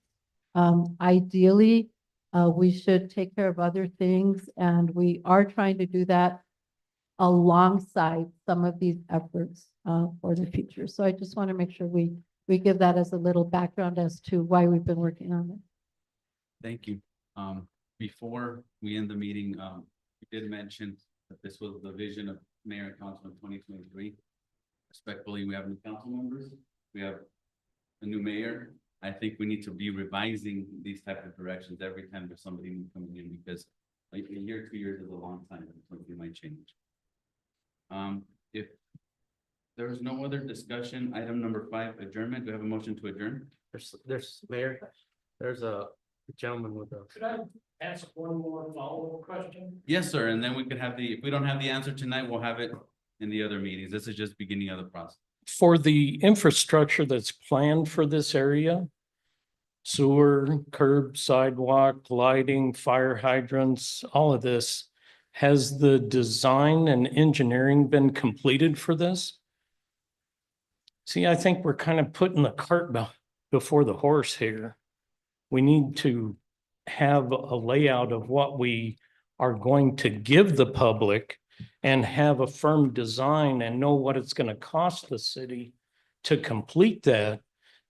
Ideally, we should take care of other things, and we are trying to do that alongside some of these efforts for the future. So I just want to make sure we give that as a little background as to why we've been working on it. Thank you. Before we end the meeting, we did mention that this was the vision of Mayor and Council in 2023. Respectfully, we have new council members. We have a new mayor. I think we need to be revising these type of directions every time there's somebody new coming in because like a year, 2 years is a long time. Something might change. If there's no other discussion, item number 5, adjournment. Do I have a motion to adjourn? There's Mayor, there's a gentleman with a. Could I ask one more follow-up question? Yes, sir. And then we could have if we don't have the answer tonight, we'll have it in the other meetings. This is just beginning of the process. For the infrastructure that's planned for this area, sewer, curb, sidewalk, lighting, fire hydrants, all of this, has the design and engineering been completed for this? See, I think we're kind of putting the cart before the horse here. We need to have a layout of what we are going to give the public and have a firm design and know what it's going to cost the city to complete that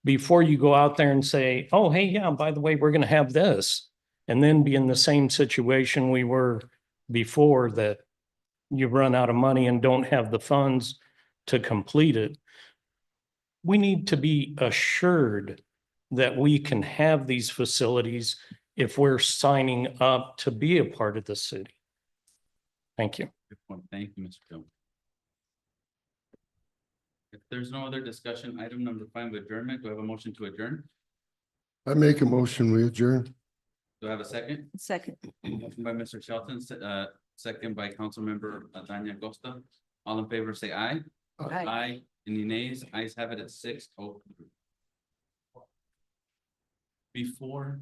before you go out there and say, oh, hey, yeah, by the way, we're going to have this. And then be in the same situation we were before, that you run out of money and don't have the funds to complete it. We need to be assured that we can have these facilities if we're signing up to be a part of the city. Thank you. Good point. Thank you, Mr. Jones. If there's no other discussion, item number 5, adjournment. Do I have a motion to adjourn? I make a motion, we adjourn. Do I have a second? Second. Motion by Mr. Shelton, second by Councilmember Dania Costa. All in favor, say aye. Aye. Aye. Any nays? Ayes have it at 6:03. Before.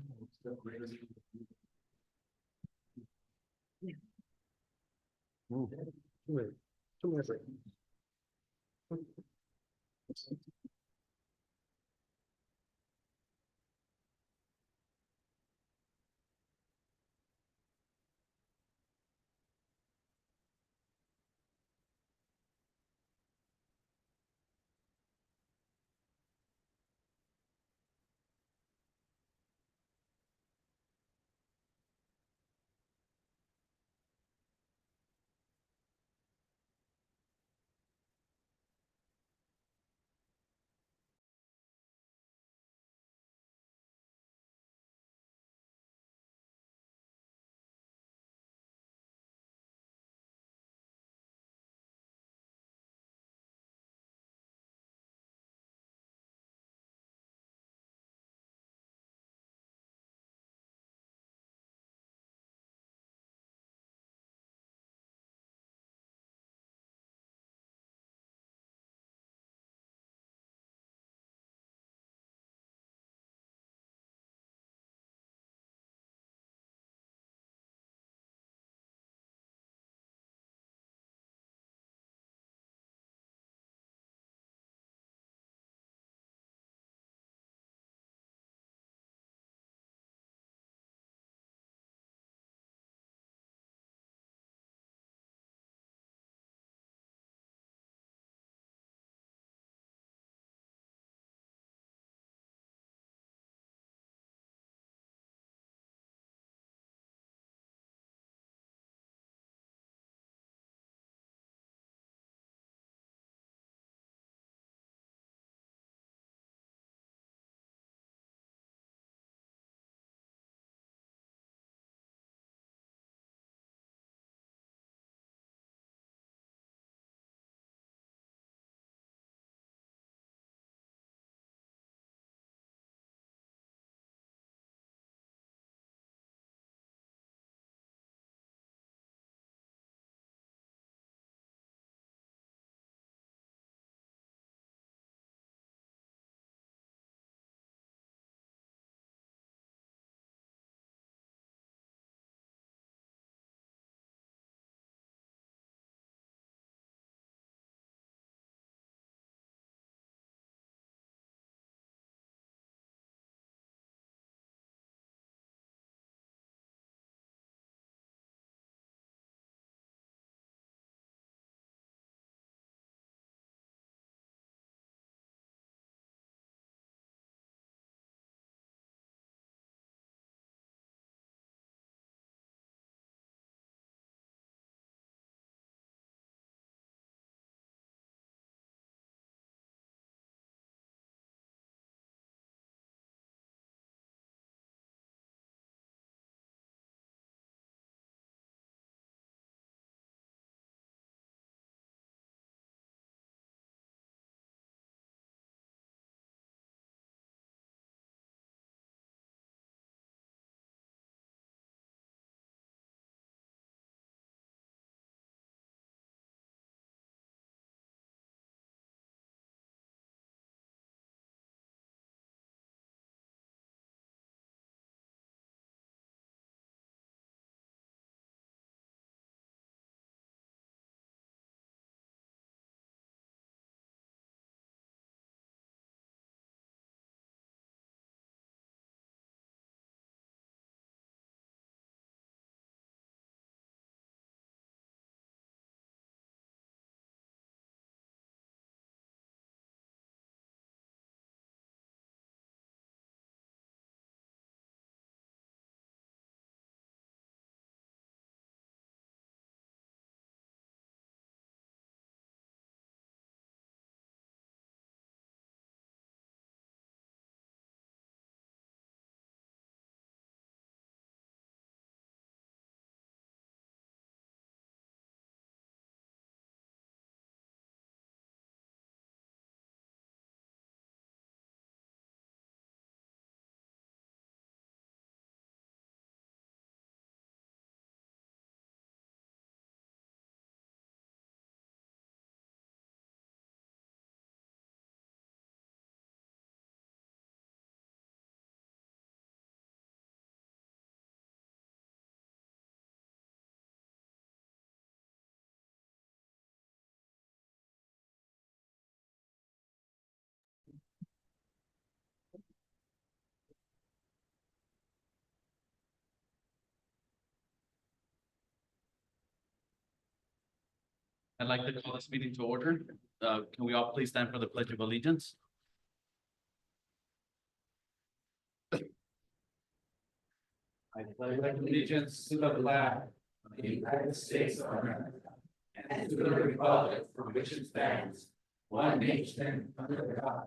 I'd like to call this meeting to order. Can we all please stand for the Pledge of Allegiance? I pledge allegiance to the flag of the United States of America and to the republic for which it stands, one nation under God,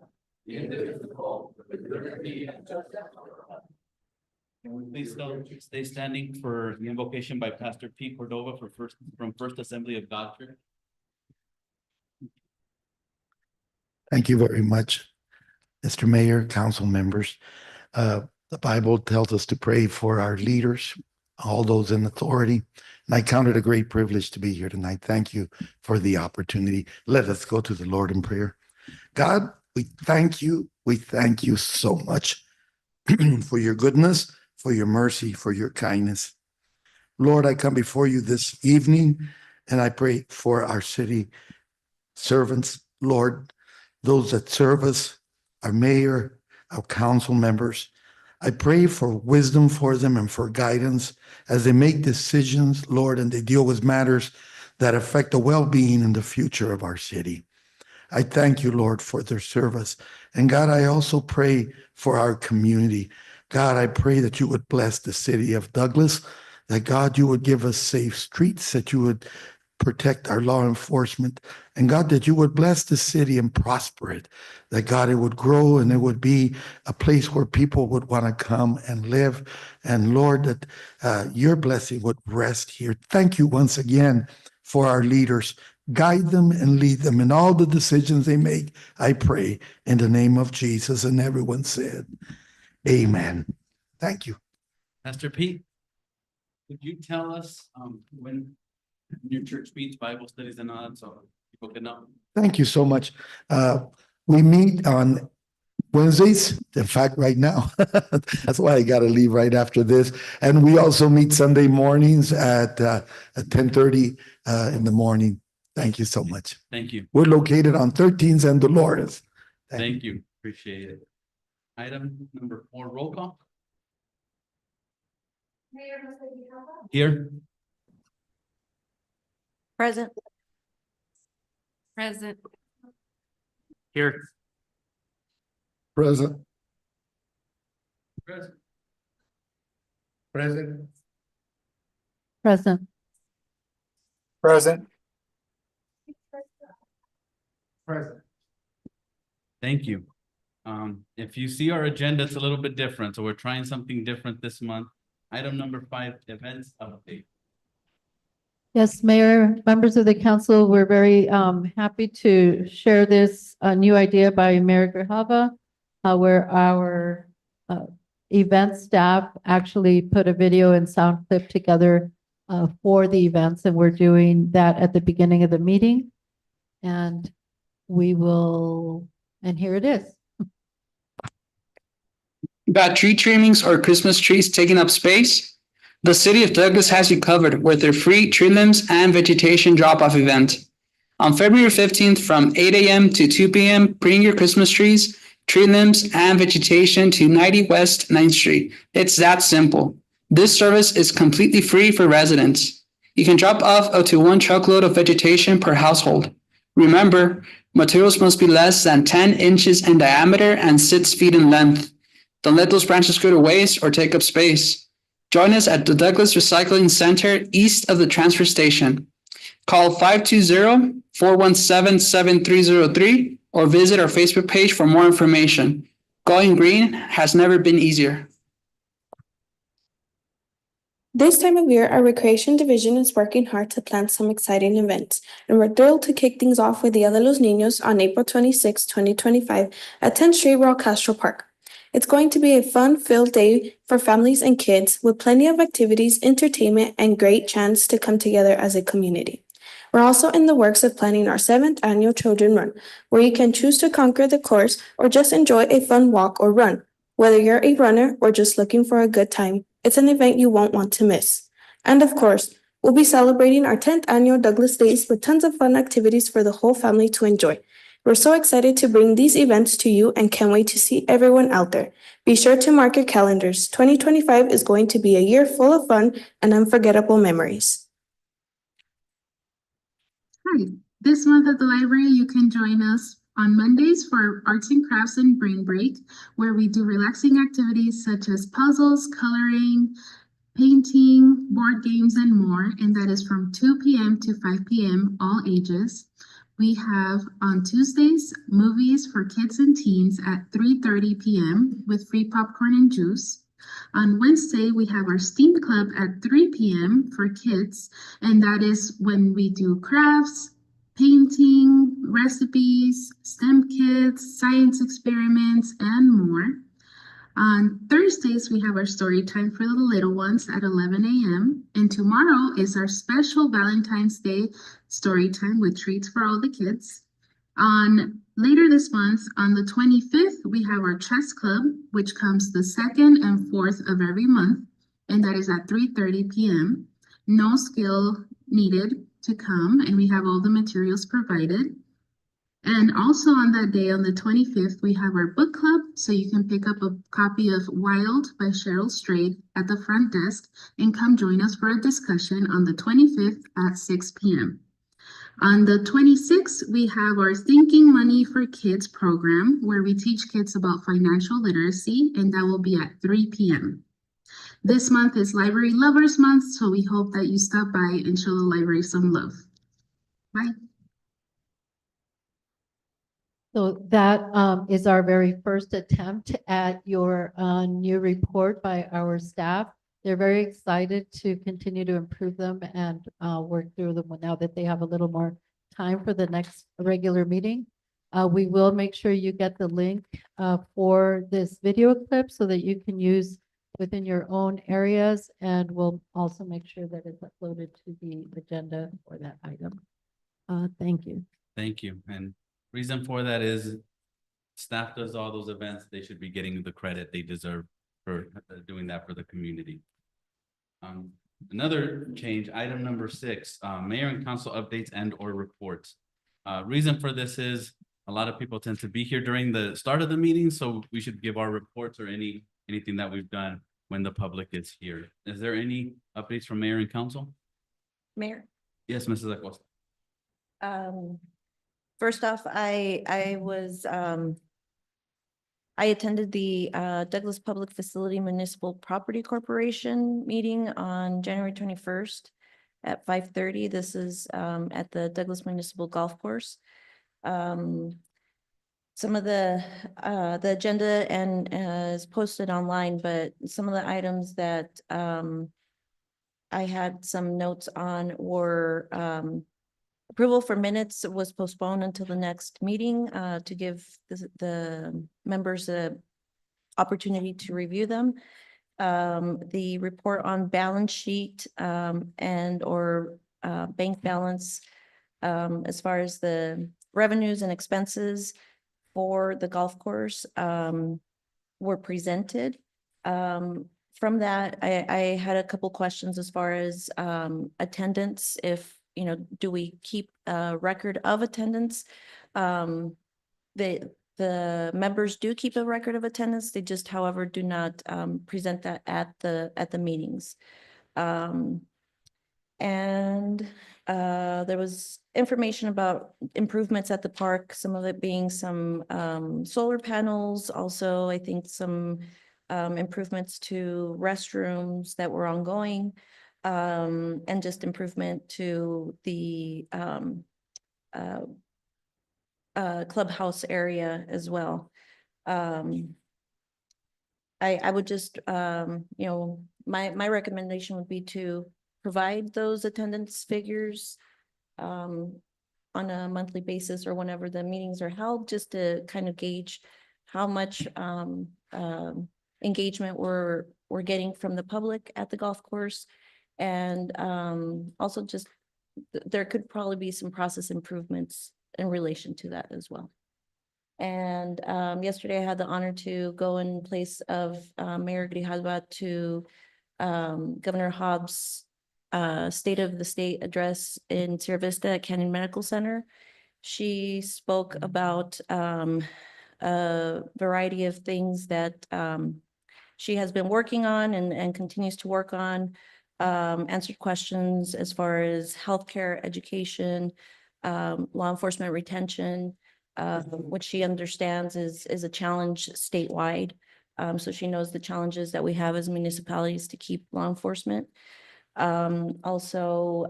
indivisible, with liberty and justice for all. Can we please still stay standing for the invocation by Pastor P. Cordova from First Assembly of God Church? Thank you very much, Mr. Mayor, council members. The Bible tells us to pray for our leaders, all those in authority. And I count it a great privilege to be here tonight. Thank you for the opportunity. Let us go to the Lord in prayer. God, we thank you. We thank you so much for your goodness, for your mercy, for your kindness. Lord, I come before you this evening and I pray for our city servants, Lord, those that serve us, our mayor, our council members. I pray for wisdom for them and for guidance as they make decisions, Lord, and they deal with matters that affect the well-being and the future of our city. I thank you, Lord, for their service. And God, I also pray for our community. God, I pray that you would bless the city of Douglas, that God, you would give us safe streets, that you would protect our law enforcement, and God, that you would bless the city and prosper it, that God, it would grow and it would be a place where people would want to come and live. And Lord, that your blessing would rest here. Thank you once again for our leaders. Guide them and lead them in all the decisions they make. I pray in the name of Jesus. And everyone said, amen. Thank you. Pastor Pete, could you tell us when your church meets, Bible studies and all that, so people can know? Thank you so much. We meet on Wednesdays, in fact, right now. That's why I got to leave right after this. And we also meet Sunday mornings at 10:30 in the morning. Thank you so much. Thank you. We're located on 13th and Dolores. Thank you. Appreciate it. Item number 4, roll call. Here. Present. Present. Here. Present. Present. Present. Present. Present. Present. Thank you. If you see our agenda, it's a little bit different, so we're trying something different this month. Item number 5, events update. Yes, Mayor, members of the council, we're very happy to share this new idea by Mayor Grijalva, where our event staff actually put a video and sound clip together for the events, and we're doing that at the beginning of the meeting. And and here it is. Got tree trimmings or Christmas trees taking up space? The City of Douglas has you covered with their free tree limbs and vegetation drop-off event. On February 15th from 8 a.m. to 2 p.m., bring your Christmas trees, tree limbs, and vegetation to 90 West 9th Street. It's that simple. This service is completely free for residents. You can drop off up to 1 truckload of vegetation per household. Remember, materials must be less than 10 inches in diameter and 6 feet in length. Don't let those branches go to waste or take up space. Join us at the Douglas Recycling Center east of the transfer station. Call 520-417-7303 or visit our Facebook page for more information. Going green has never been easier. This time of year, our Recreation Division is working hard to plan some exciting events, and we're thrilled to kick things off with Dia de los Niños on April 26, 2025 at 10th Street Royal Castro Park. It's going to be a fun-filled day for families and kids with plenty of activities, entertainment, and great chance to come together as a community. We're also in the works of planning our 7th annual Children Run, where you can choose to conquer the course or just enjoy a fun walk or run. Whether you're a runner or just looking for a good time, it's an event you won't want to miss. And of course, we'll be celebrating our 10th annual Douglas Days with tons of fun activities for the whole family to enjoy. We're so excited to bring these events to you and can't wait to see everyone out there. Be sure to mark your calendars. 2025 is going to be a year full of fun and unforgettable memories. Hi, this month at the library, you can join us on Mondays for Arts and Crafts and Brain Break, where we do relaxing activities such as puzzles, coloring, painting, board games, and more, and that is from 2 p.m. to 5 p.m., all ages. We have on Tuesdays, movies for kids and teens at 3:30 p.m. with free popcorn and juice. On Wednesday, we have our STEAM Club at 3 p.m. for kids, and that is when we do crafts, painting, recipes, STEM kits, science experiments, and more. On Thursdays, we have our story time for the little ones at 11 a.m. And tomorrow is our special Valentine's Day story time with treats for all the kids. Later this month, on the 25th, we have our chess club, which comes the 2nd and 4th of every month, and that is at 3:30 p.m. No skill needed to come, and we have all the materials provided. And also on that day, on the 25th, we have our book club, so you can pick up a copy of Wild by Cheryl Strayed at the front desk and come join us for a discussion on the 25th at 6 p.m. On the 26th, we have our Thinking Money for Kids program, where we teach kids about financial literacy, and that will be at 3 p.m. This month is Library Lovers Month, so we hope that you stop by and show the library some love. Bye. So that is our very first attempt at your new report by our staff. They're very excited to continue to improve them and work through them now that they have a little more time for the next regular meeting. We will make sure you get the link for this video clip so that you can use within your own areas, and we'll also make sure that it's uploaded to the agenda for that item. Thank you. Thank you. And reason for that is staff does all those events. They should be getting the credit they deserve for doing that for the community. Another change, item number 6, mayor and council updates and or reports. Reason for this is a lot of people tend to be here during the start of the meeting, so we should give our reports or anything that we've done when the public is here. Is there any updates from mayor and council? Mayor? Yes, Mrs. Acosta. First off, I attended the Douglas Public Facility Municipal Property Corporation meeting on January 21st at 5:30. This is at the Douglas Municipal Golf Course. Some of the agenda and is posted online, but some of the items that I had some notes on were approval for minutes was postponed until the next meeting to give the members an opportunity to review them. The report on balance sheet and or bank balance as far as the revenues and expenses for the golf course were presented. From that, I had a couple questions as far as attendance. If, you know, do we keep a record of attendance? The members do keep a record of attendance. They just, however, do not present that at the meetings. There was information about improvements at the park, some of it being some solar panels, also I think some improvements to restrooms that were ongoing, and just improvement to the clubhouse area as well. I would just, you know, my recommendation would be to provide those attendance figures on a monthly basis or whenever the meetings are held, just to kind of gauge how much engagement we're getting from the public at the golf course. And also just there could probably be some process improvements in relation to that as well. And yesterday I had the honor to go in place of Mayor Grijalva to Governor Hobbs' State of the State address in Sierra Vista at Canyon Medical Center. She spoke about a variety of things that she has been working on and continues to work on, answered questions as far as healthcare, education, law enforcement retention, which she understands is a challenge statewide. So she knows the challenges that we have as municipalities to keep law enforcement. Also,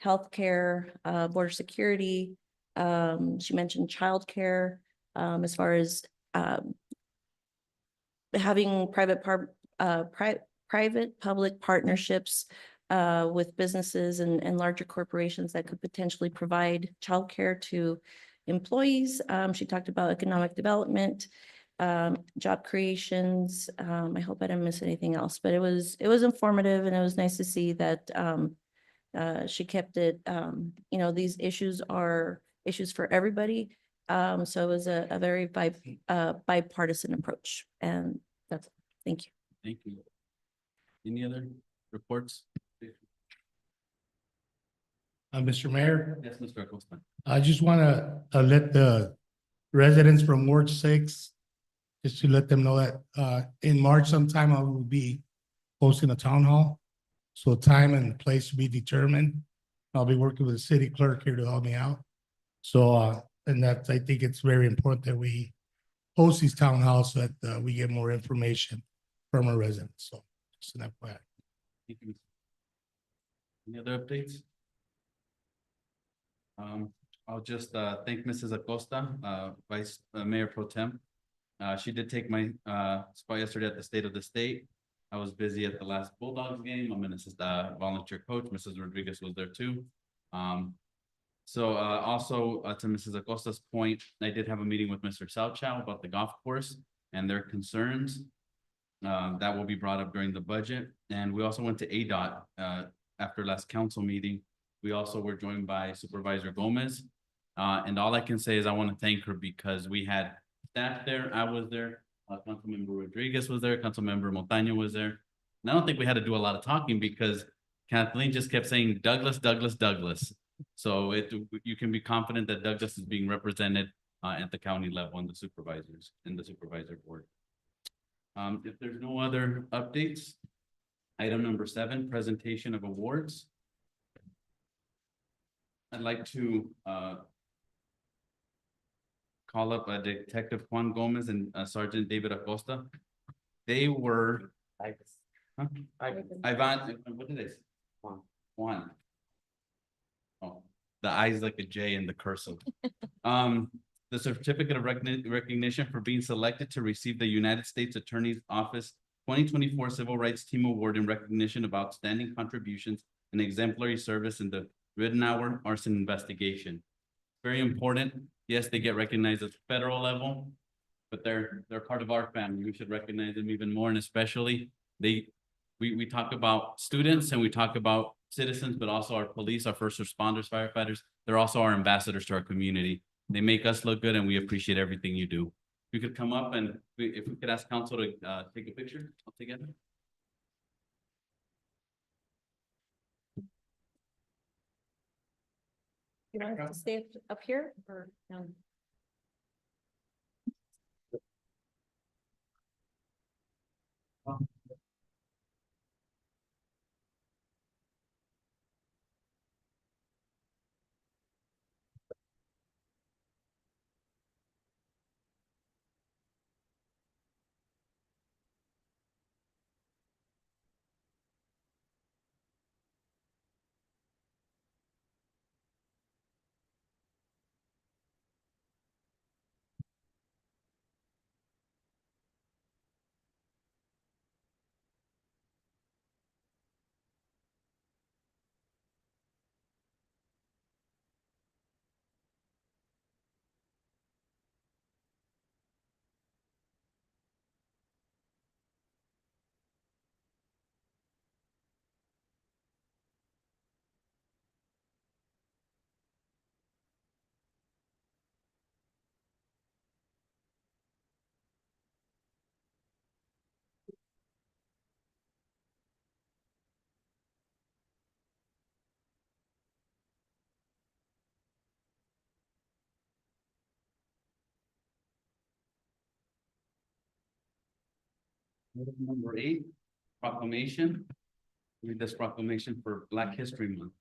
healthcare, border security. She mentioned childcare, as far as, having private-public partnerships, with businesses and larger corporations that could potentially provide childcare to employees. She talked about economic development, job creations. I hope I didn't miss anything else, but it was informative, and it was nice to see that she kept it, these issues are issues for everybody. So it was a very bipartisan approach, and that's, thank you. Thank you. Any other reports? Mr. Mayor, Yes, Mr. Acosta. I just want to let the residents from Ward 6, just to let them know that in March sometime I will be hosting a town hall. So time and place to be determined. I'll be working with the city clerk here to help me out. So, and that's, I think it's very important that we host these town halls so that we get more information from our residents. So just an FYI. Thank you. Any other updates? I'll just thank Mrs. Acosta, Vice Mayor Pro Tem. She did take my spot yesterday at the State of the State. I was busy at the last Bulldogs game. I'm an assistant volunteer coach. Mrs. Rodriguez was there too. Also to Mrs. Acosta's point, I did have a meeting with Mr. Salchow about the golf course and their concerns. That will be brought up during the budget. And we also went to ADOT after last council meeting. We also were joined by Supervisor Gomez. And all I can say is I want to thank her because we had staff there. I was there. Councilmember Rodriguez was there. Councilmember Montaño was there. And I don't think we had to do a lot of talking because Kathleen just kept saying Douglas, Douglas, Douglas. So you can be confident that Douglas is being represented at the county level and the supervisors and the supervisor board. If there's no other updates, item number 7, presentation of awards. I'd like to call up Detective Juan Gomez and Sergeant David Acosta. They were Ivan, what did I say? Juan. Oh, the I is like a J in the cursive. The certificate of recognition for being selected to receive the United States Attorney's Office 2024 Civil Rights Team Award in recognition of outstanding contributions and exemplary service in the Ridenour arson investigation. Very important. Yes, they get recognized at the federal level, but they're part of our family. We should recognize them even more, and especially we talk about students and we talk about citizens, but also our police, our first responders, firefighters. They're also our ambassadors to our community. They make us look good, and we appreciate everything you do. You could come up and if we could ask council to take a picture all together. You want us to stay up here or down? Number 8, proclamation. Read this proclamation for Black History Month.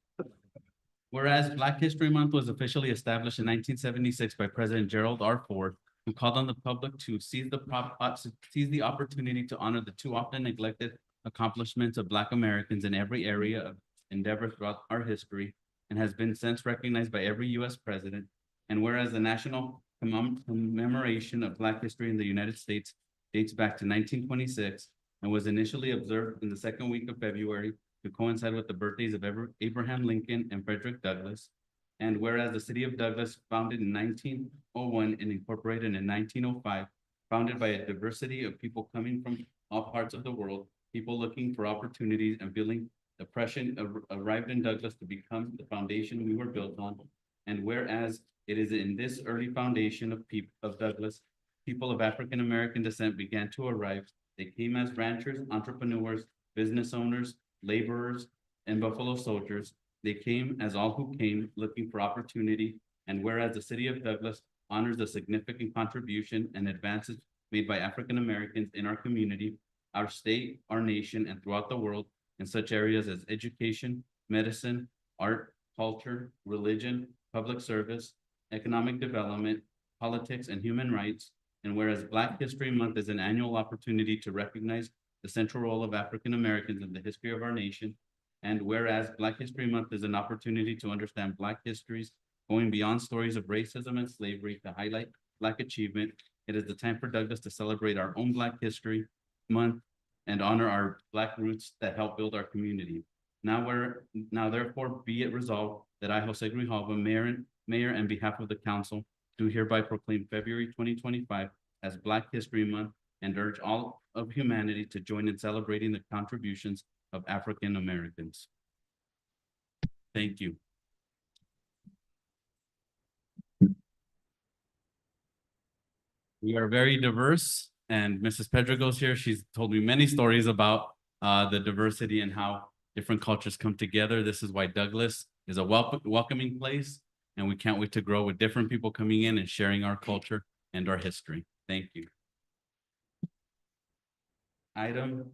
Whereas Black History Month was officially established in 1976 by President Gerald R. Ford, who called on the public to seize the opportunity to honor the too often neglected accomplishments of Black Americans in every area of endeavor throughout our history, and has been since recognized by every U.S. president. And whereas the national commemoration of Black history in the United States dates back to 1926 and was initially observed in the second week of February to coincide with the birthdays of Abraham Lincoln and Frederick Douglass. And whereas the city of Douglas, founded in 1901 and incorporated in 1905, founded by a diversity of people coming from all parts of the world, people looking for opportunities and feeling oppression, arrived in Douglas to become the foundation we were built on. And whereas it is in this early foundation of Douglas, people of African American descent began to arrive. They came as ranchers, entrepreneurs, business owners, laborers, and Buffalo soldiers. They came as all who came looking for opportunity. And whereas the city of Douglas honors the significant contribution and advances made by African Americans in our community, our state, our nation, and throughout the world in such areas as education, medicine, art, culture, religion, public service, economic development, politics, and human rights. And whereas Black History Month is an annual opportunity to recognize the central role of African Americans in the history of our nation, and whereas Black History Month is an opportunity to understand Black histories going beyond stories of racism and slavery to highlight Black achievement, it is the time for Douglas to celebrate our own Black History Month and honor our Black roots that help build our community. Now therefore be it resolved that I, Jose Grijalva, Mayor, and behalf of the council, do hereby proclaim February 2025 as Black History Month and urge all of humanity to join in celebrating the contributions of African Americans. Thank you. We are very diverse, and Mrs. Pedrego's here. She's told me many stories about the diversity and how different cultures come together. This is why Douglas is a welcoming place, and we can't wait to grow with different people coming in and sharing our culture and our history. Thank you. Item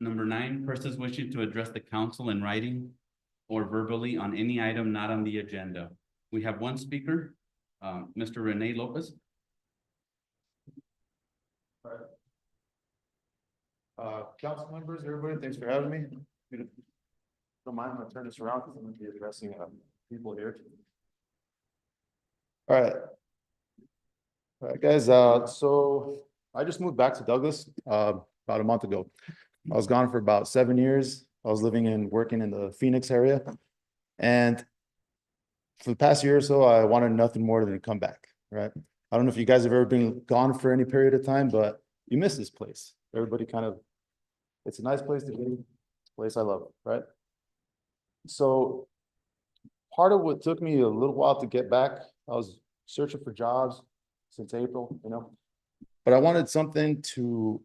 number 9, persons wishing to address the council in writing or verbally on any item not on the agenda. We have one speaker, Mr. Rene Lopez. Council members, everybody, thanks for having me. Don't mind, I'm gonna turn this around because I'm gonna be addressing people here. All right, guys, so I just moved back to Douglas about a month ago. I was gone for about 7 years. I was living and working in the Phoenix area. And for the past year or so, I wanted nothing more than to come back, right? I don't know if you guys have ever been gone for any period of time, but you miss this place. Everybody kind of, it's a nice place to be, it's a place I love, right? So part of what took me a little while to get back, I was searching for jobs since April, but I wanted something to,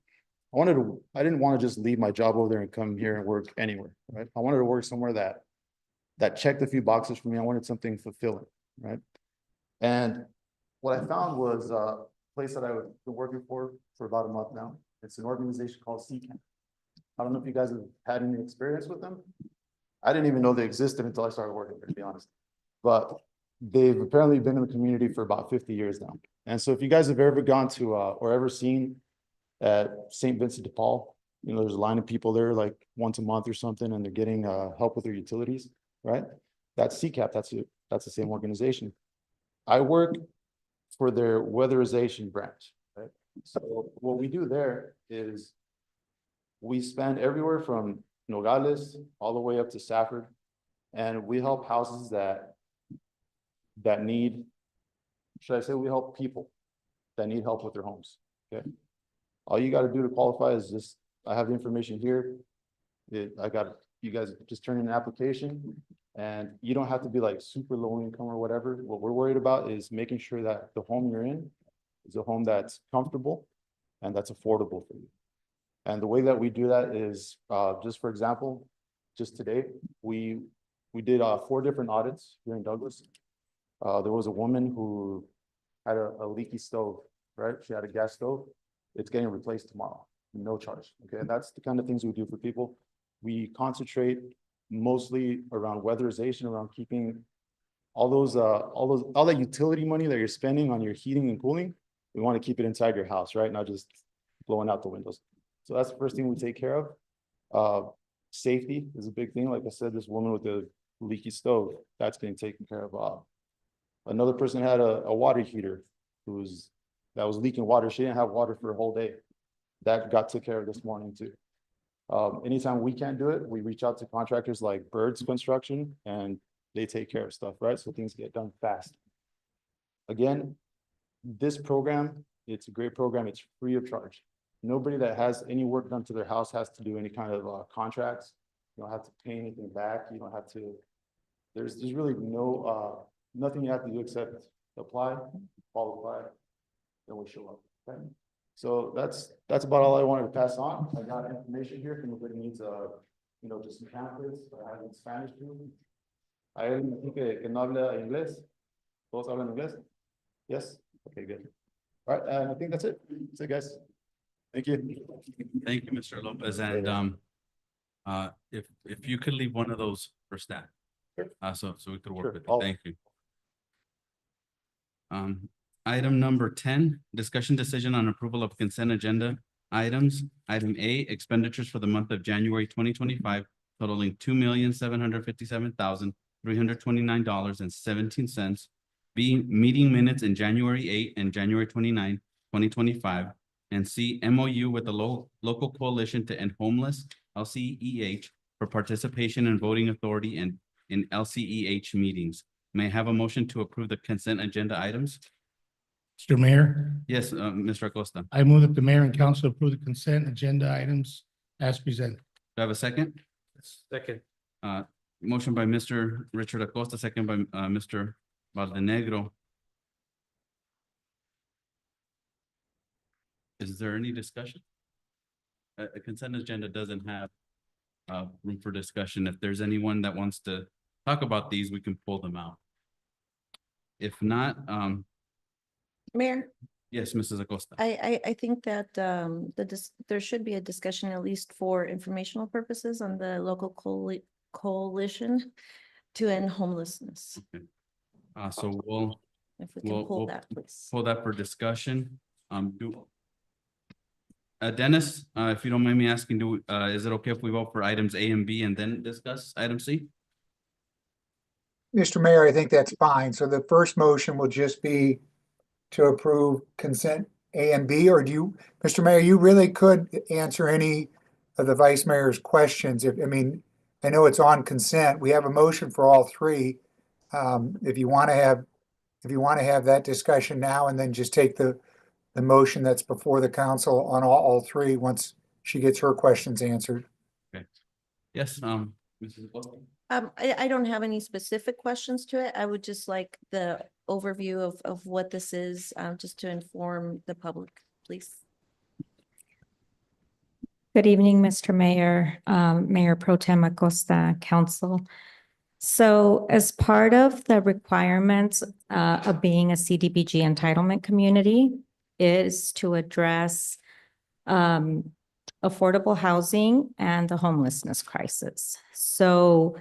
I didn't want to just leave my job over there and come here and work anywhere, right? I wanted to work somewhere that checked a few boxes for me. I wanted something fulfilling, right? And what I found was a place that I've been working for about a month now. It's an organization called CCAMP. I don't know if you guys have had any experience with them. I didn't even know they existed until I started working there, to be honest. But they've apparently been in the community for about 50 years now. And so if you guys have ever gone to or ever seen at St. Vincent de Paul, there's a line of people there like once a month or something, and they're getting help with their utilities, right? That's CCAP, that's the same organization. I work for their weatherization branch, right? So what we do there is we span everywhere from Nogales all the way up to Safford, and we help houses that need, should I say, we help people that need help with their homes, okay? All you got to do to qualify is just, I have the information here. You guys just turn in an application, and you don't have to be like super low income or whatever. What we're worried about is making sure that the home you're in is a home that's comfortable and that's affordable for you. And the way that we do that is, just for example, just today, we did 4 different audits here in Douglas. There was a woman who had a leaky stove, right? She had a gas stove. It's getting replaced tomorrow, no charge, okay? And that's the kind of things we do for people. We concentrate mostly around weatherization, around keeping all that utility money that you're spending on your heating and cooling, we want to keep it inside your house, right? Not just blowing out the windows. So that's the first thing we take care of. Safety is a big thing. Like I said, this woman with the leaky stove, that's getting taken care of. Another person had a water heater that was leaking water. She didn't have water for a whole day. That got took care of this morning too. Anytime we can't do it, we reach out to contractors like Birds Construction and they take care of stuff, right? So things get done fast. Again, this program, it's a great program. It's free of charge. Nobody that has any work done to their house has to do any kind of contracts. You don't have to pay anything back. You don't have to, there's really no, nothing you have to do except apply, qualify, then we show up, okay? So that's about all I wanted to pass on. I got information here if anybody needs, just some pamphlets. I have in Spanish too. ¿Hay alguien aquí que no habla inglés? ¿Todos hablan inglés? Yes? Okay, good. All right, and I think that's it. That's it, guys. Thank you. Thank you, Mr. Lopez, and if you could leave one of those for staff. So we could work with it. Thank you. Item number 10, discussion decision on approval of consent agenda items. Item A, expenditures for the month of January 2025 totaling $2,757,329.17. B, meeting minutes in January 8 and January 29, 2025. And C, MOU with the local coalition to end homeless, LCEH, for participation and voting authority in LCEH meetings. May I have a motion to approve the consent agenda items? Mr. Mayor, Yes, Mr. Acosta. I move that the mayor and council approve the consent agenda items as presented. Do I have a second? Second. Motion by Mr. Richard Acosta, second by Mr. Valdenegro. Is there any discussion? A consent agenda doesn't have room for discussion. If there's anyone that wants to talk about these, we can pull them out. If not, Mayor, yes, Mrs. Acosta. I think that there should be a discussion, at least for informational purposes, on the local coalition to end homelessness. Okay. So we'll If we can pull that, please. pull that for discussion. Dennis, if you don't mind me asking, is it okay if we vote for items A and B and then discuss item C? Mr. Mayor, I think that's fine. So the first motion will just be to approve consent A and B, or do you, Mr. Mayor, you really could answer any of the vice mayor's questions. I know it's on consent. We have a motion for all three. If you want to have that discussion now and then just take the motion that's before the council on all three once she gets her questions answered. Okay. Yes, Mrs. Acosta. I don't have any specific questions to it. I would just like the overview of what this is, just to inform the public, please. Good evening, Mr. Mayor, Mayor Pro Tem Acosta, Council. So as part of the requirements of being a CDBG entitlement community is to address affordable housing and the homelessness crisis. So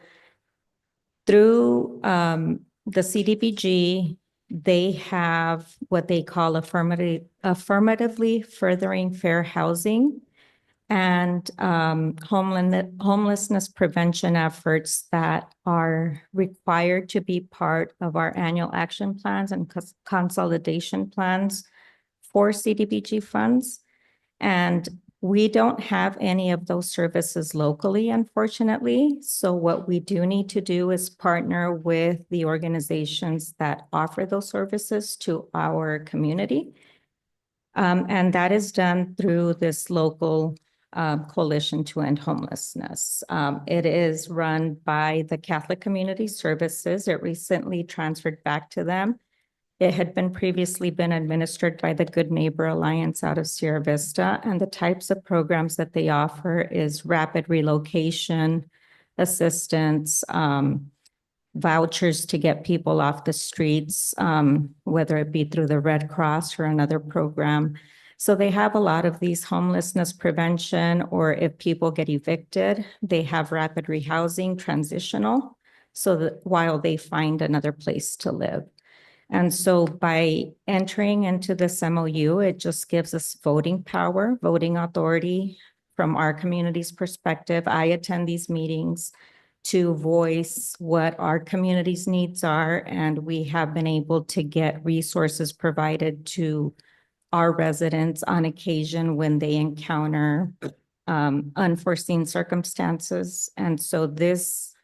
through the CDBG, they have what they call affirmatively furthering fair housing and homelessness prevention efforts that are required to be part of our annual action plans and consolidation plans for CDBG funds. And we don't have any of those services locally, unfortunately. So what we do need to do is partner with the organizations that offer those services to our community. And that is done through this local coalition to end homelessness. It is run by the Catholic Community Services. It recently transferred back to them. It had previously been administered by the Good Neighbor Alliance out of Sierra Vista, and the types of programs that they offer is rapid relocation, assistance, vouchers to get people off the streets, whether it be through the Red Cross or another program. So they have a lot of these homelessness prevention, or if people get evicted, they have rapid rehousing, transitional so that while they find another place to live. And so by entering into this MOU, it just gives us voting power, voting authority from our community's perspective. I attend these meetings to voice what our community's needs are, and we have been able to get resources provided to our residents on occasion when they encounter unforeseen circumstances. And so this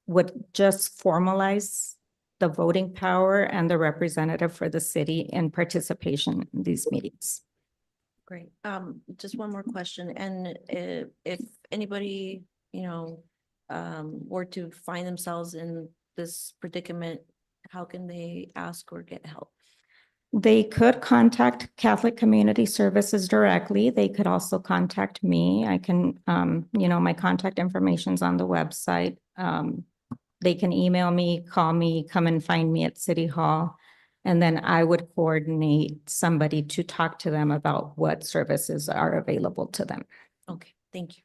would just formalize the voting power and the representative for the city in participation in these meetings. Great. Just one more question. And if anybody, were to find themselves in this predicament, how can they ask or get help? They could contact Catholic Community Services directly. They could also contact me. I can, my contact information's on the website. They can email me, call me, come and find me at City Hall. And then I would coordinate somebody to talk to them about what services are available to them. Okay, thank you.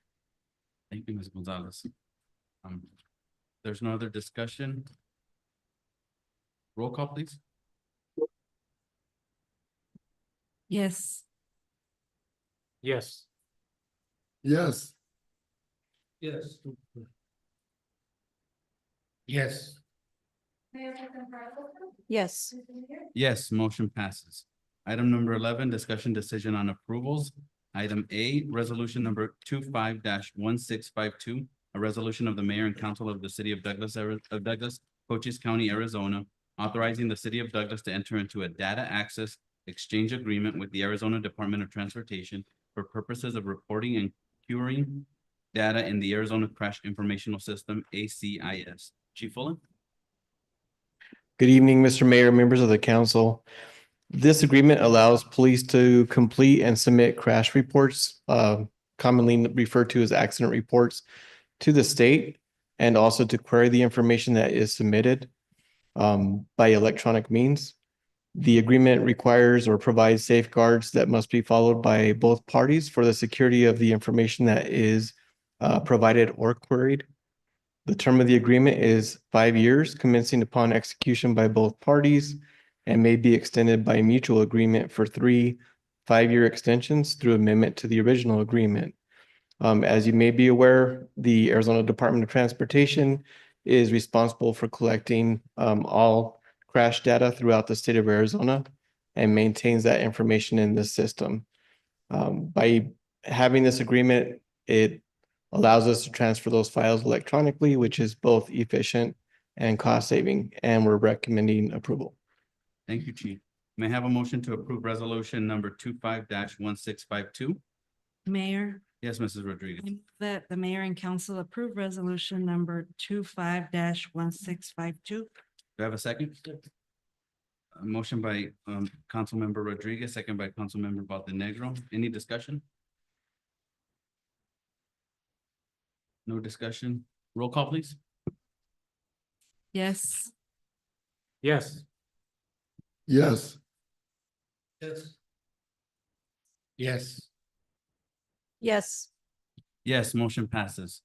Thank you, Ms. Gonzalez. There's no other discussion. Roll call, please. Yes. Yes. Yes. Yes. Yes. Yes. Yes, motion passes. Item number 11, discussion decision on approvals. Item A, resolution number 25-1652, a resolution of the mayor and council of the city of Douglas, Cochise County, Arizona, authorizing the city of Douglas to enter into a data access exchange agreement with the Arizona Department of Transportation for purposes of reporting and queuing data in the Arizona Crash Informational System, ACIS. Chief Fullen? Good evening, Mr. Mayor, members of the council. This agreement allows police to complete and submit crash reports, commonly referred to as accident reports, to the state, and also to query the information that is submitted by electronic means. The agreement requires or provides safeguards that must be followed by both parties for the security of the information that is provided or queried. The term of the agreement is 5 years, commencing upon execution by both parties, and may be extended by mutual agreement for 3 5-year extensions through amendment to the original agreement. As you may be aware, the Arizona Department of Transportation is responsible for collecting all crash data throughout the state of Arizona and maintains that information in the system. By having this agreement, it allows us to transfer those files electronically, which is both efficient and cost saving, and we're recommending approval. Thank you, Chief. May I have a motion to approve resolution number 25-1652? Mayor, Yes, Mrs. Rodriguez. I move that the mayor and council approve resolution number 25-1652. Do I have a second? A motion by Councilmember Rodriguez, second by Councilmember Montenegro. Any discussion? No discussion. Roll call, please. Yes. Yes. Yes. Yes. Yes. Yes. Yes, motion passes.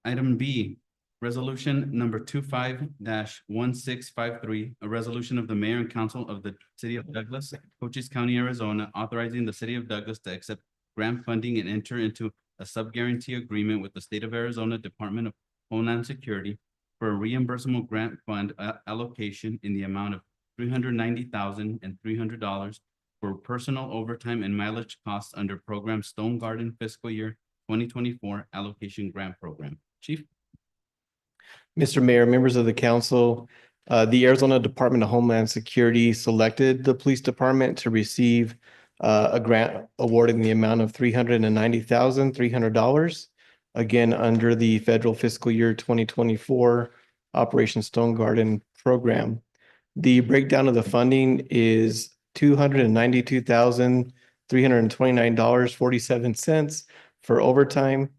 Item B, resolution number 25-1653, a resolution of the mayor and council of the city of Douglas, Cochise County, Arizona, authorizing the city of Douglas to accept grant funding and enter into a sub-guarantee agreement with the state of Arizona Department of Homeland Security for a reimbursable grant fund allocation in the amount of $390,300 for personal overtime and mileage costs under program Stone Garden fiscal year 2024 allocation grant program. Chief? Mr. Mayor, members of the council, the Arizona Department of Homeland Security selected the police department to receive a grant awarded in the amount of $390,300, again, under the federal fiscal year 2024 Operation Stone Garden program. The breakdown of the funding is $292,329.47 for overtime,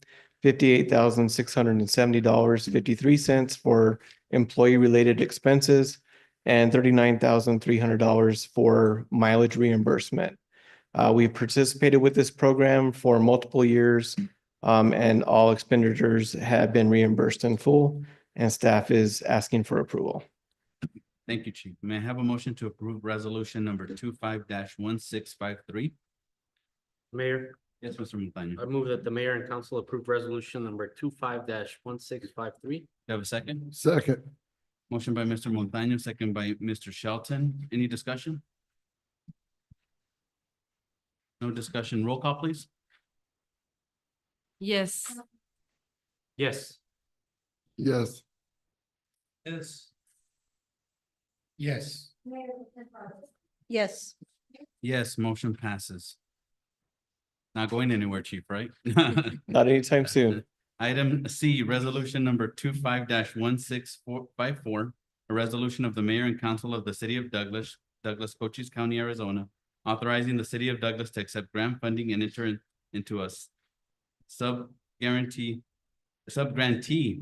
$58,670.53 for employee-related expenses, and $39,300 for mileage reimbursement. We've participated with this program for multiple years, and all expenditures have been reimbursed in full. and staff is asking for approval. Thank you, Chief. May I have a motion to approve resolution number 25-1653? Mayor, Yes, Mr. Montaño. I move that the mayor and council approve resolution number 25-1653. Do you have a second? Second. Motion by Mr. Montaño, second by Mr. Shelton. Any discussion? No discussion. Roll call, please. Yes. Yes. Yes. Yes. Yes. Yes. Yes, motion passes. Not going anywhere, Chief, right? Not anytime soon. Item C, resolution number 25-1654, a resolution of the mayor and council of the city of Douglas, Cochise County, Arizona, authorizing the city of Douglas to accept grant funding and enter into a sub-grantee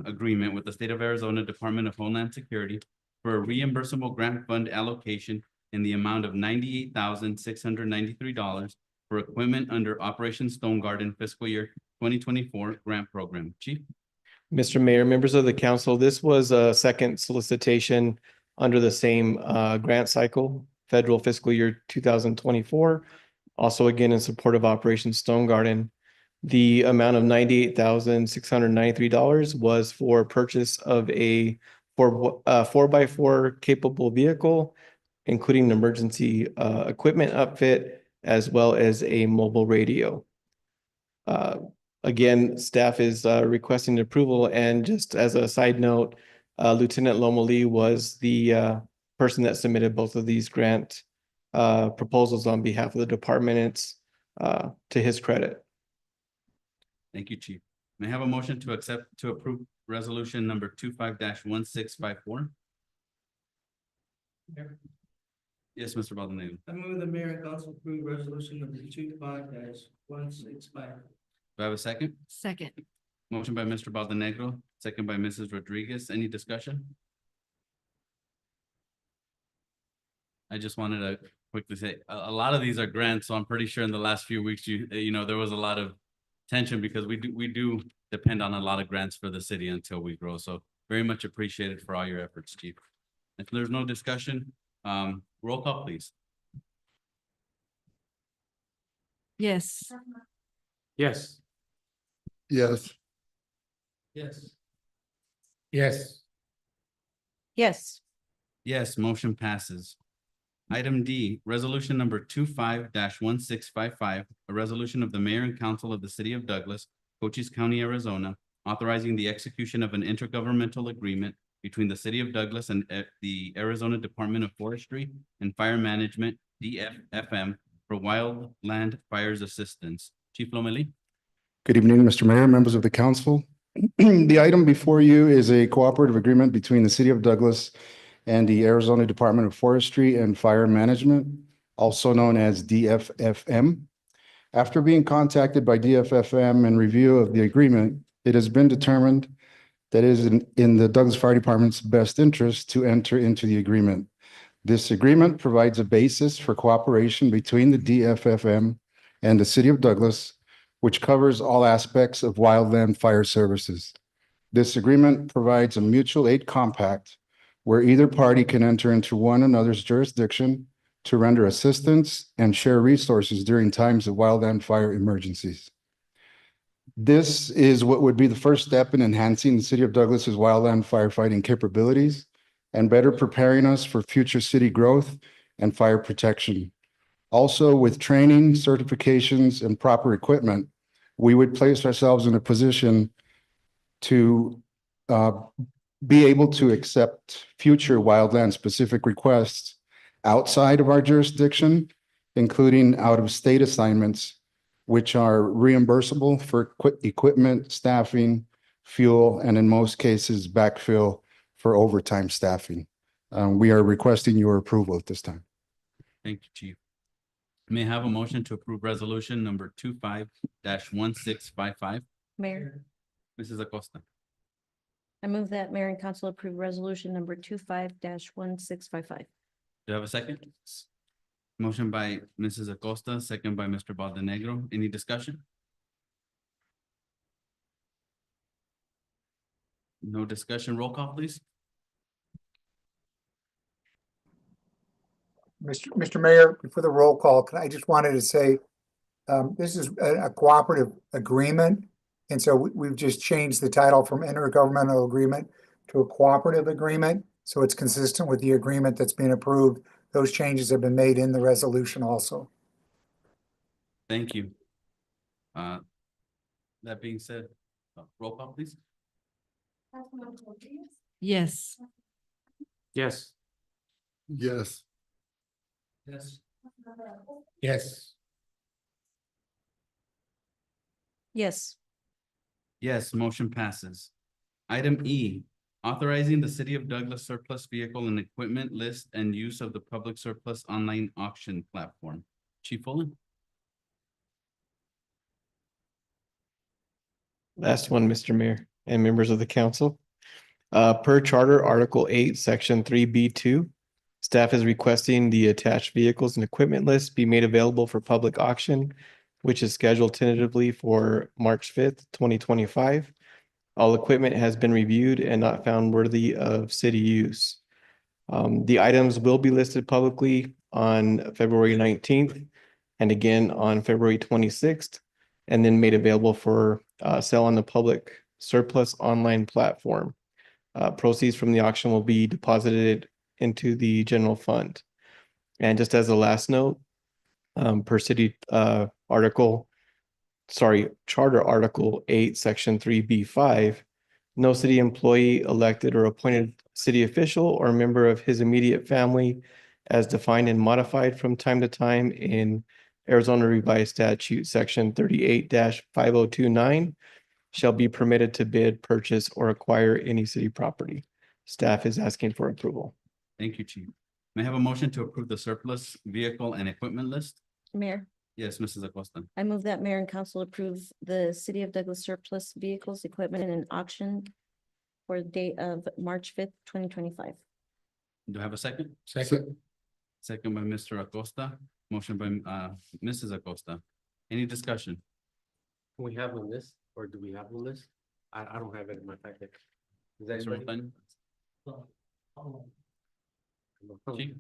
agreement with the state of Arizona Department of Homeland Security for a reimbursable grant fund allocation in the amount of $98,693 for equipment under Operation Stone Garden fiscal year 2024 grant program. Chief? Mr. Mayor, members of the council, this was a second solicitation under the same grant cycle, federal fiscal year 2024. Also, again, in support of Operation Stone Garden. The amount of $98,693 was for purchase of a 4x4 capable vehicle, including an emergency equipment outfit, as well as a mobile radio. Again, staff is requesting approval, and just as a side note, Lieutenant Lomeli was the person that submitted both of these grant proposals on behalf of the department. It's to his credit. Thank you, Chief. May I have a motion to approve resolution number 25-1654? Yes, Mr. Baldonado. I move the mayor and council approve resolution number 25-1655. Do I have a second? Second. Motion by Mr. Baldenegro, second by Mrs. Rodriguez. Any discussion? I just wanted to quickly say, a lot of these are grants, so I'm pretty sure in the last few weeks, you know, there was a lot of tension because we do depend on a lot of grants for the city until we grow. So very much appreciated for all your efforts, Chief. If there's no discussion, roll call, please. Yes. Yes. Yes. Yes. Yes. Yes. Yes, motion passes. Item D, resolution number 25-1655, a resolution of the mayor and council of the city of Douglas, Cochise County, Arizona, authorizing the execution of an intergovernmental agreement between the city of Douglas and the Arizona Department of Forestry and Fire Management, DFFM, for wildland fires assistance. Chief Lomeli? Good evening, Mr. Mayor, members of the council. The item before you is a cooperative agreement between the city of Douglas and the Arizona Department of Forestry and Fire Management, also known as DFFM. After being contacted by DFFM and review of the agreement, it has been determined that it is in the Douglas Fire Department's best interest to enter into the agreement. This agreement provides a basis for cooperation between the DFFM and the city of Douglas, which covers all aspects of wildland fire services. This agreement provides a mutual aid compact where either party can enter into one another's jurisdiction to render assistance and share resources during times of wildland fire emergencies. This is what would be the first step in enhancing the city of Douglas's wildland firefighting capabilities and better preparing us for future city growth and fire protection. Also, with training, certifications, and proper equipment, we would place ourselves in a position to be able to accept future wildland-specific requests outside of our jurisdiction, including out-of-state assignments, which are reimbursable for equipment, staffing, fuel, and in most cases, backfill for overtime staffing. We are requesting your approval at this time. Thank you, Chief. May I have a motion to approve resolution number 25-1655? Mayor, Mrs. Acosta? I move that mayor and council approve resolution number 25-1655. Do I have a second? Motion by Mrs. Acosta, second by Mr. Baldenegro. Any discussion? No discussion. Roll call, please. Mr. Mayor, for the roll call, I just wanted to say, this is a cooperative agreement. And so we've just changed the title from intergovernmental agreement to a cooperative agreement. So it's consistent with the agreement that's being approved. Those changes have been made in the resolution also. Thank you. That being said, roll call, please. Yes. Yes. Yes. Yes. Yes. Yes. Yes, motion passes. Item E, authorizing the City of Douglas surplus vehicle and equipment list and use of the public surplus online auction platform. Chief Fullen? Last one, Mr. Mayor and members of the council. Per Charter Article 8, Section 3B2, staff is requesting the attached vehicles and equipment list be made available for public auction, which is scheduled tentatively for March 5th, 2025. All equipment has been reviewed and not found worthy of city use. The items will be listed publicly on February 19th and again on February 26th, and then made available for sale on the public surplus online platform. Proceeds from the auction will be deposited into the general fund. And just as a last note, per city Charter Article 8, Section 3B5, no city employee, elected or appointed city official or member of his immediate family as defined and modified from time to time in Arizona Revised Statute Section 38-5029 shall be permitted to bid, purchase, or acquire any city property. Staff is asking for approval. Thank you, Chief. May I have a motion to approve the surplus vehicle and equipment list? Mayor, Yes, Mrs. Acosta. I move that mayor and council approve the City of Douglas surplus vehicles, equipment, and an auction for the date of March 5th, 2025. Do I have a second? Second. Second by Mr. Acosta, motion by Mrs. Acosta. Any discussion? Can we have a list or do we have a list? I don't have it in my packet. Is that Mr. anybody? Rothman? Chief?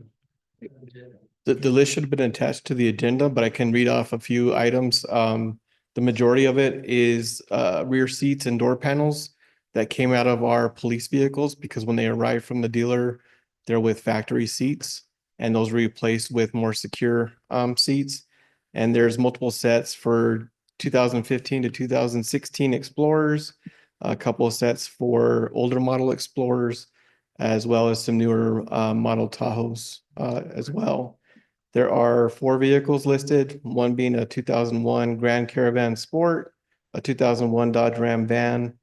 The list should have been attached to the agenda, but I can read off a few items. The majority of it is rear seats and door panels that came out of our police vehicles because when they arrived from the dealer, they're with factory seats and those were replaced with more secure seats. And there's multiple sets for 2015 to 2016 Explorers, a couple of sets for older model Explorers, as well as some newer model Tahoes as well. There are 4 vehicles listed, one being a 2001 Grand Caravan Sport, a 2001 Dodge Ram van,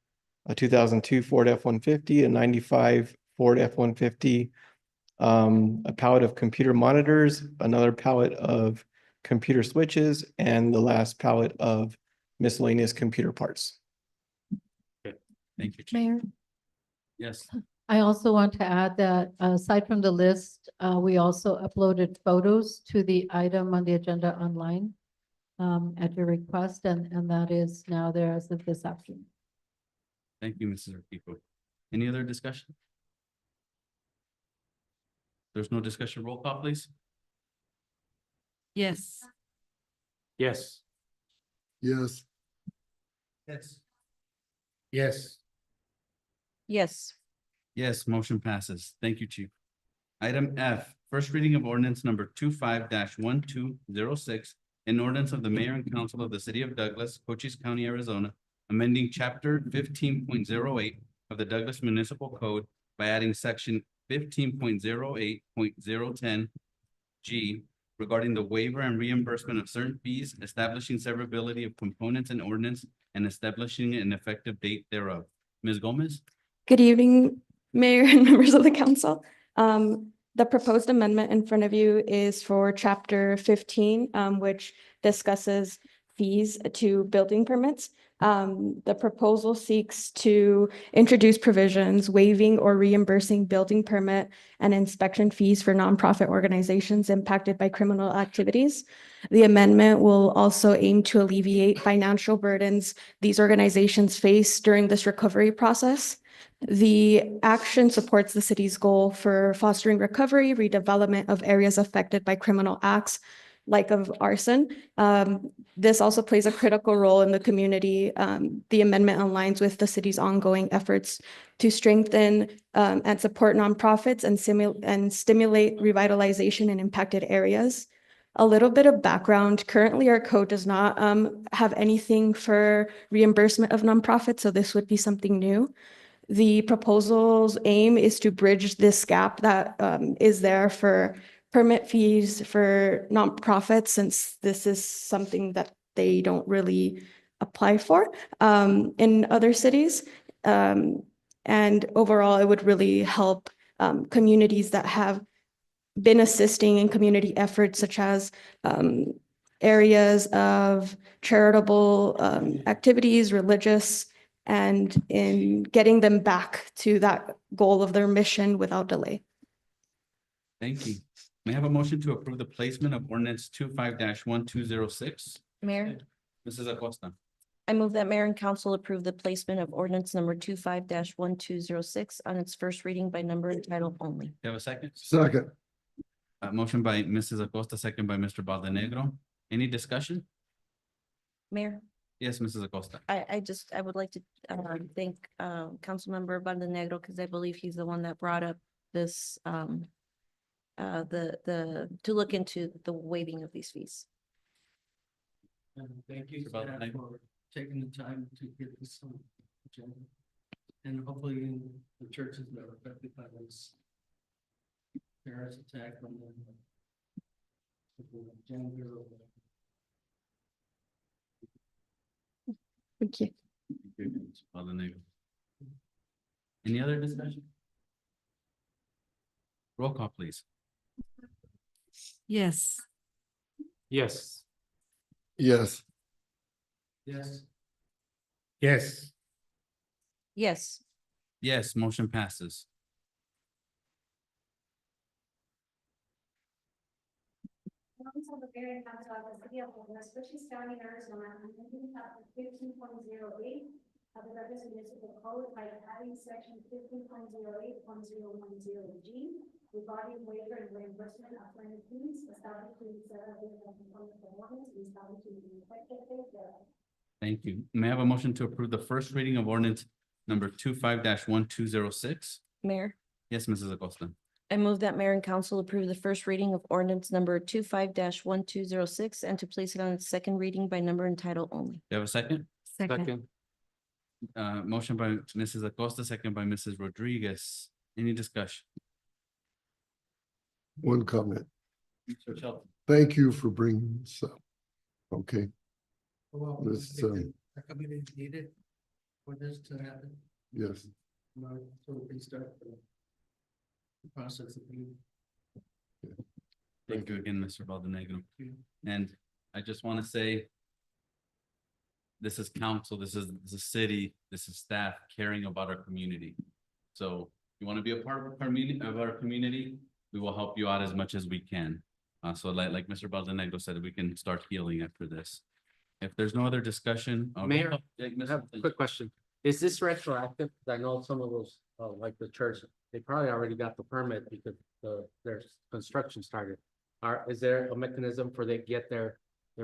a 2002 Ford F-150, a 95 Ford F-150, a pallet of computer monitors, another pallet of computer switches, and the last pallet of miscellaneous computer parts. Thank you, Chief. Mayor, Yes, I also want to add that aside from the list, we also uploaded photos to the item on the agenda online at your request, and that is now there as of this afternoon. thank you, Mrs. Urquijo. Any other discussion? There's no discussion. Roll call, please. Yes. Yes. Yes. Yes. Yes. Yes. Yes, motion passes. Thank you, Chief. Item F, first reading of ordinance number 25-1206, an ordinance of the mayor and council of the city of Douglas, Cochise County, Arizona, amending chapter 15.08 of the Douglas Municipal Code by adding section 15.08.010 G regarding the waiver and reimbursement of certain fees, establishing severability of components and ordinance, and establishing an effective date thereof. Ms. Gomez? Good evening, Mayor and members of the council. The proposed amendment in front of you is for chapter 15, which discusses fees to building permits. The proposal seeks to introduce provisions waiving or reimbursing building permit and inspection fees for nonprofit organizations impacted by criminal activities. The amendment will also aim to alleviate financial burdens these organizations face during this recovery process. The action supports the city's goal for fostering recovery, redevelopment of areas affected by criminal acts like of arson. This also plays a critical role in the community. The amendment aligns with the city's ongoing efforts to strengthen and support nonprofits and stimulate revitalization in impacted areas. A little bit of background, currently our code does not have anything for reimbursement of nonprofits, so this would be something new. The proposal's aim is to bridge this gap that is there for permit fees for nonprofits, since this is something that they don't really apply for in other cities. And overall, it would really help communities that have been assisting in community efforts such as areas of charitable activities, religious, and in getting them back to that goal of their mission without delay. Thank you. May I have a motion to approve the placement of ordinance 25-1206? Mayor, Mrs. Acosta. I move that mayor and council approve the placement of ordinance number 25-1206 on its first reading by number and title only. Do you have a second? Second. Motion by Mrs. Acosta, second by Mr. Baldenegro. Any discussion? Mayor, Yes, Mrs. Acosta. I would like to thank Councilmember Baldenegro, because I believe he's the one that brought up this to look into the waiving of these fees. And thank you Mr. staff, Baldenegro. for taking the time to get this on the agenda. And hopefully in the churches that are affected by this terrorist attack on the gender. Thank you. Thank you, Mr. Baldenegro. Any other discussion? Roll call, please. Yes. Yes. Yes. Yes. Yes. Yes. Yes, motion passes. Office of the Mayor and Council of the City of Douglas, Cochise County, Arizona, amending chapter 15.08 of the Douglas Municipal Code by adding section 15.08.010G regarding waiver and reimbursement of permit fees, establishing the component of ordinance and establishing the effective date thereof. Thank you. May I have a motion to approve the first reading of ordinance number 25-1206? Mayor, Yes, Mrs. Acosta. I move that mayor and council approve the first reading of ordinance number 25-1206 and to place it on its second reading by number and title only. Do you have a second? Second. Motion by Mrs. Acosta, second by Mrs. Rodriguez. Any discussion? One comment. Mr. Shelton. Thank you for bringing this up. Okay, Well, This, I committee is needed for this to happen, yes. so we can start the process of being. Thank you again, Mr. Baldenegro. And I just want to say, this is council, this is the city, this is staff caring about our community. So you want to be a part of our community, we will help you out as much as we can. So like Mr. Baldenegro said, we can start healing after this. If there's no other discussion. Mayor, Yeah, I Mr. have a quick question. Is this retroactive? 'Cause I know some of those, like the church, they probably already got the permit because their construction started. Is there a mechanism for they get their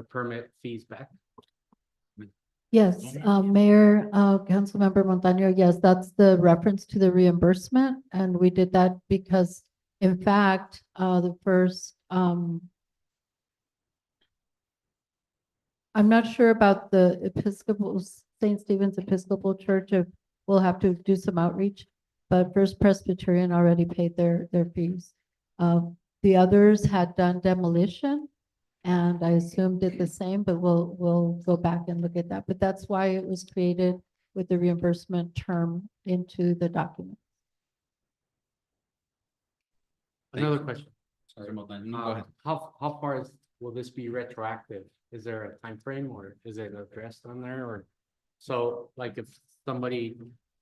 permit fees back? Yes, Mayor, Councilmember Montaño, yes, that's the reference to the reimbursement. And we did that because, in fact, the first, I'm not sure about the Episcopal, St. Stephen's Episcopal Church, if we'll have to do some outreach, but First Presbyterian already paid their fees. The others had done demolition, and I assume did the same, but we'll go back and look at that. But that's why it was created with the reimbursement term into the document. Another question. Mr. Baldenegro, no, go ahead. How far will this be retroactive? Is there a time frame or is it addressed on there or? So like if somebody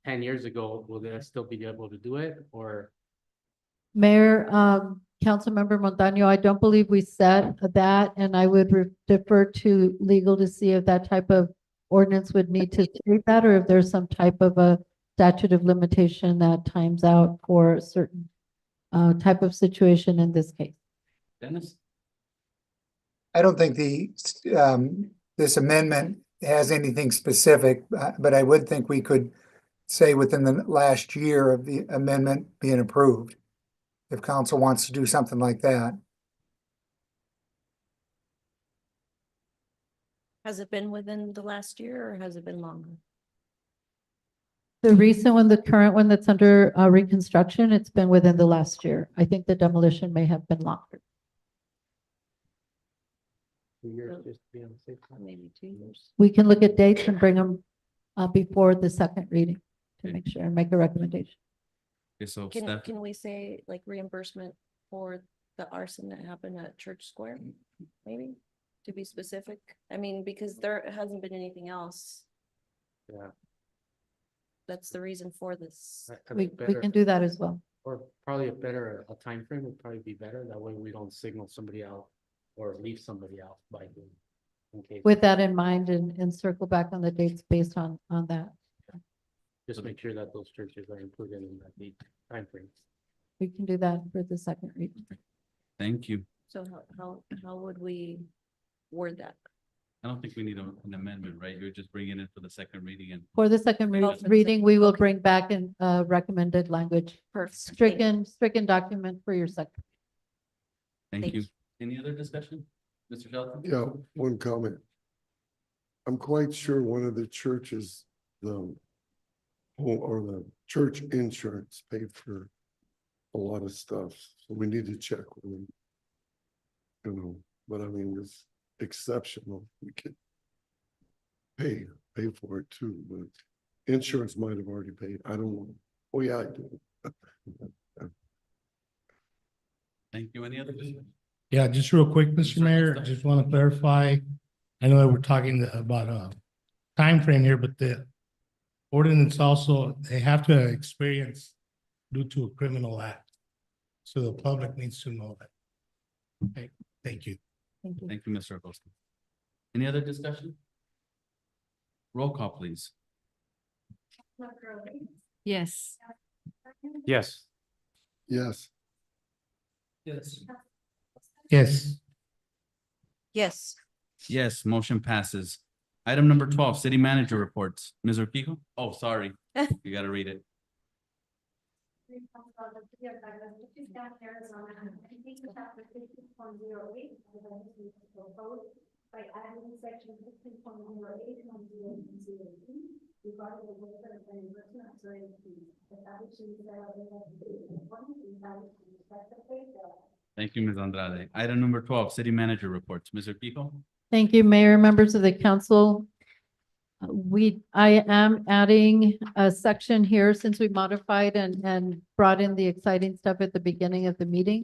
10 years ago, will they still be able to do it or? Mayor, Councilmember Montaño, I don't believe we said that, and I would defer to legal to see if that type of ordinance would need to state that, or if there's some type of a statute of limitation that times out for a certain type of situation in this case. Dennis? I don't think this amendment has anything specific, but I would think we could say within the last year of the amendment being approved, if council wants to do something like that. Has it been within the last year or has it been longer? The recent one, the current one that's under reconstruction, it's been within the last year. I think the demolition may have been longer. 2 years just to be on the safe side. Maybe 2 years. We can look at dates and bring them before the second reading to make sure and make a recommendation. Okay, so Can, Steph, can we say like reimbursement for the arson that happened at Church Square? Maybe, to be specific? I mean, because there hasn't been anything else. Yeah. That's the reason for this. We can do that as well. Or probably a time frame would probably be better. That way we don't signal somebody out or leave somebody out by doing. In case. With that in mind and circle back on the dates based on that. Just make sure that those churches are included in that date time frame. We can do that for the second reading. thank you. So how would we word that? I don't think we need an amendment, right? You're just bringing it for the second reading and For the second reading, we will bring back in recommended language. Perfect. Stricken document for your second. thank you. Any other discussion? Mr. Shelton? Yeah, one comment. I'm quite sure one of the churches, or the church insurance paid for a lot of stuff, so we need to check with them. You know, but I mean, it's exceptional. We could pay for it too, but insurance might have already paid. I don't know. Oh, yeah, I do. Thank you. Any other discussion? Yeah, just real quick, Mr. Mayor, I just want to clarify. I know that we're talking about a time frame here, but the ordinance also, they have to experience due to a criminal act. So the public needs to know that. Okay, thank you. Thank you. Thank you, Mr. Acosta. Any other discussion? Roll call, please. Yes. Yes. Yes. Yes. Yes. Yes. Yes, motion passes. Item number 12, city manager reports. Ms. Urquijo? Oh, sorry. You gotta read it. By adding section 15.08 regarding the waiver of reimbursement of certain fees, establishing Thank you, Ms. Andrade. Item number 12, city manager reports. Ms. Urquijo? Thank you, Mayor, members of the council. I am adding a section here since we modified and brought in the exciting stuff at the beginning of the meeting.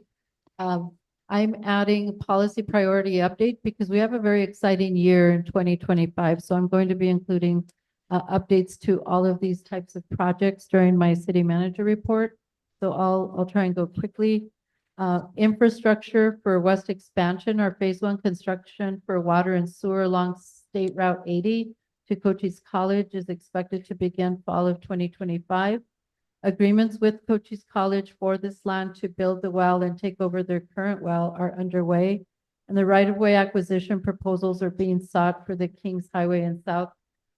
I'm adding policy priority update because we have a very exciting year in 2025. So I'm going to be including updates to all of these types of projects during my city manager report. So I'll try and go quickly. Infrastructure for West Expansion, our phase 1 construction for water and sewer along State Route 80 to Cochise College is expected to begin fall of 2025. Agreements with Cochise College for this land to build the well and take over their current well are underway. And the right-of-way acquisition proposals are being sought for the Kings Highway and South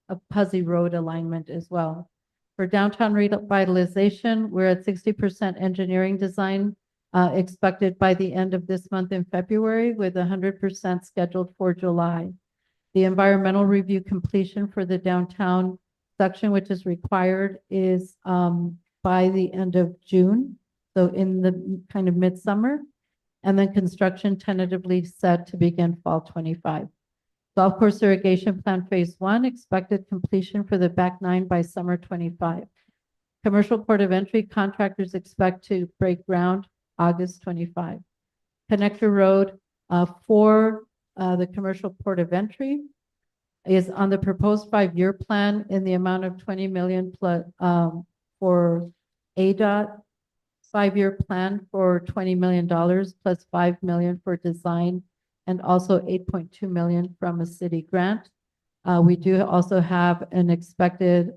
of Puzzy Road alignment as well. For downtown revitalization, we're at 60% engineering design expected by the end of this month in February, with 100% scheduled for July. The environmental review completion for the downtown section, which is required, is by the end of June, so in the kind of midsummer, and then construction tentatively set to begin fall 25. Golf course irrigation plan phase 1, expected completion for the back 9 by summer 25. Commercial port of entry contractors expect to break ground August 25. Connector Road for the commercial port of entry is on the proposed 5-year plan in the amount of 20 million plus for ADOT 5-year plan for $20 million plus 5 million for design and also 8.2 million from a city grant. We do also have an expected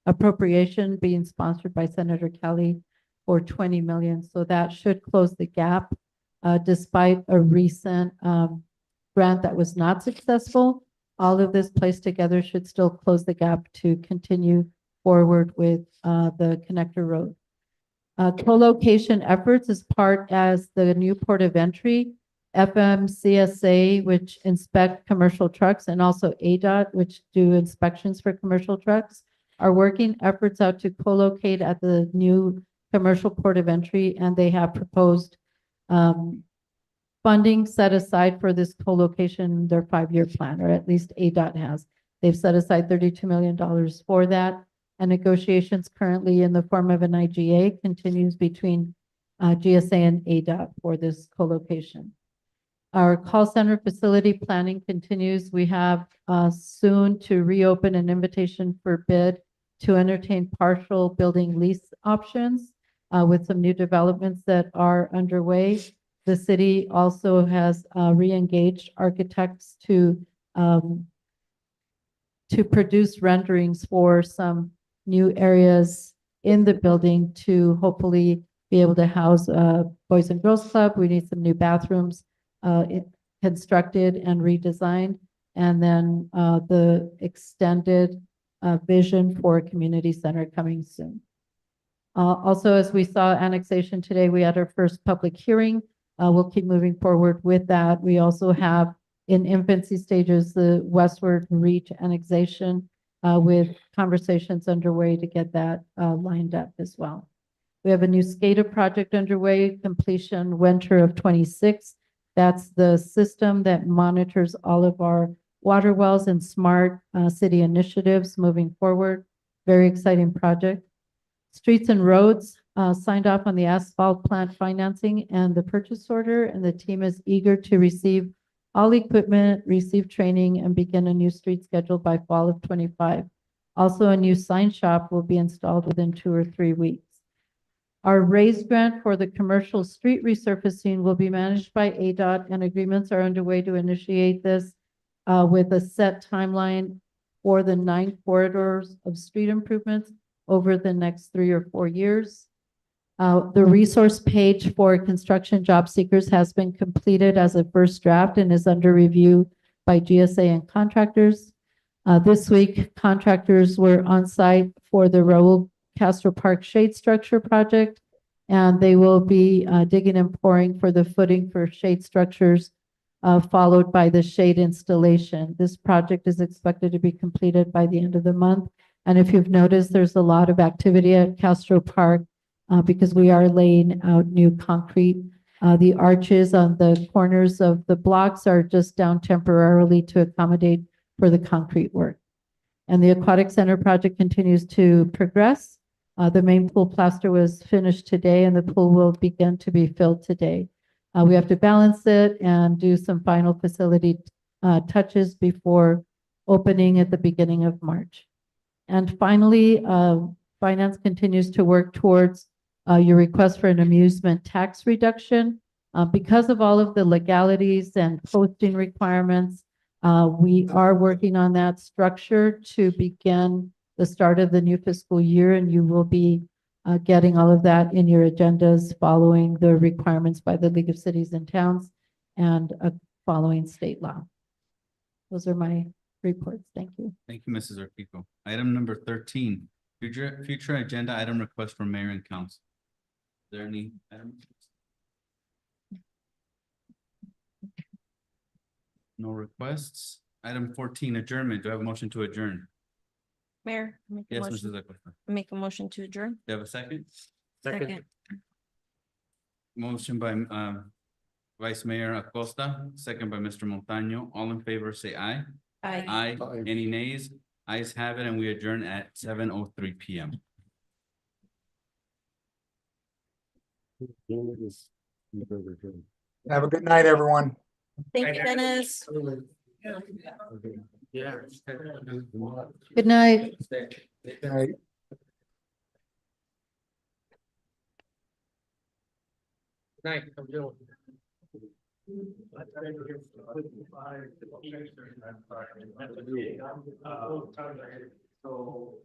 appropriation being sponsored by Senator Kelly for 20 million. So that should close the gap, despite a recent, grant that was not successful. All of this placed together should still close the gap to continue forward with, the connector road. Co-location efforts is part as the new port of entry, FMCSA, which inspect commercial trucks, and also ADOT, which do inspections for commercial trucks, are working efforts out to co-locate at the new commercial port of entry, and they have proposed funding set aside for this co-location, their 5-year plan, or at least ADOT has. They've set aside $32 million for that. And negotiations currently in the form of an IGA continues between GSA and ADOT for this co-location. Our call center facility planning continues. We have soon to reopen an invitation for bid to entertain partial building lease options with some new developments that are underway. The city also has re-engaged architects to produce renderings for some new areas in the building to hopefully be able to house a Boys and Girls Club. We need some new bathrooms constructed and redesigned, and then the extended vision for a community center coming soon. Also, as we saw annexation today, we had our first public hearing. We'll keep moving forward with that. We also have in infancy stages the Westward Reach annexation with conversations underway to get that lined up as well. We have a new SCADA project underway, completion winter of 26. That's the system that monitors all of our water wells and smart city initiatives moving forward. Very exciting project. Streets and roads signed off on the asphalt plant financing and the purchase order, and the team is eager to receive all equipment, receive training, and begin a new street schedule by fall of 25. Also, a new sign shop will be installed within 2 or 3 weeks. Our raised grant for the commercial street resurfacing will be managed by ADOT, and agreements are underway to initiate this with a set timeline for the 9 corridors of street improvements over the next 3 or 4 years. The resource page for construction job seekers has been completed as a first draft and is under review by GSA and contractors. This week, contractors were on site for the Raul Castro Park Shade Structure project, and they will be digging and pouring for the footing for shade structures, followed by the shade installation. This project is expected to be completed by the end of the month. And if you've noticed, there's a lot of activity at Castro Park because we are laying out new concrete. The arches on the corners of the blocks are just down temporarily to accommodate for the concrete work. And the aquatic center project continues to progress. The main pool plaster was finished today, and the pool will begin to be filled today. We have to balance it and do some final facility touches before opening at the beginning of March. And finally, finance continues to work towards your request for an amusement tax reduction. Because of all of the legalities and posting requirements, we are working on that structure to begin the start of the new fiscal year, and you will be getting all of that in your agendas following the requirements by the League of Cities and Towns and following state law. Those are my reports. Thank you. Thank you, Mrs. Urquijo. Item number 13, future agenda item request from mayor and council. Is there any item? No requests. Item 14, adjournment. Do I have a motion to adjourn? Mayor, Yes, Mrs. Acosta. make a motion to adjourn. Do you have a second? Second. Motion by Vice Mayor Acosta, second by Mr. Montaño. All in favor, say aye. Aye. Aye. Any nays? Ayes have it, and we adjourn at 7:03 PM. Have a good night, everyone. Thank you, Dennis. Yeah. Good night. Good night. Night, I'm doing. So.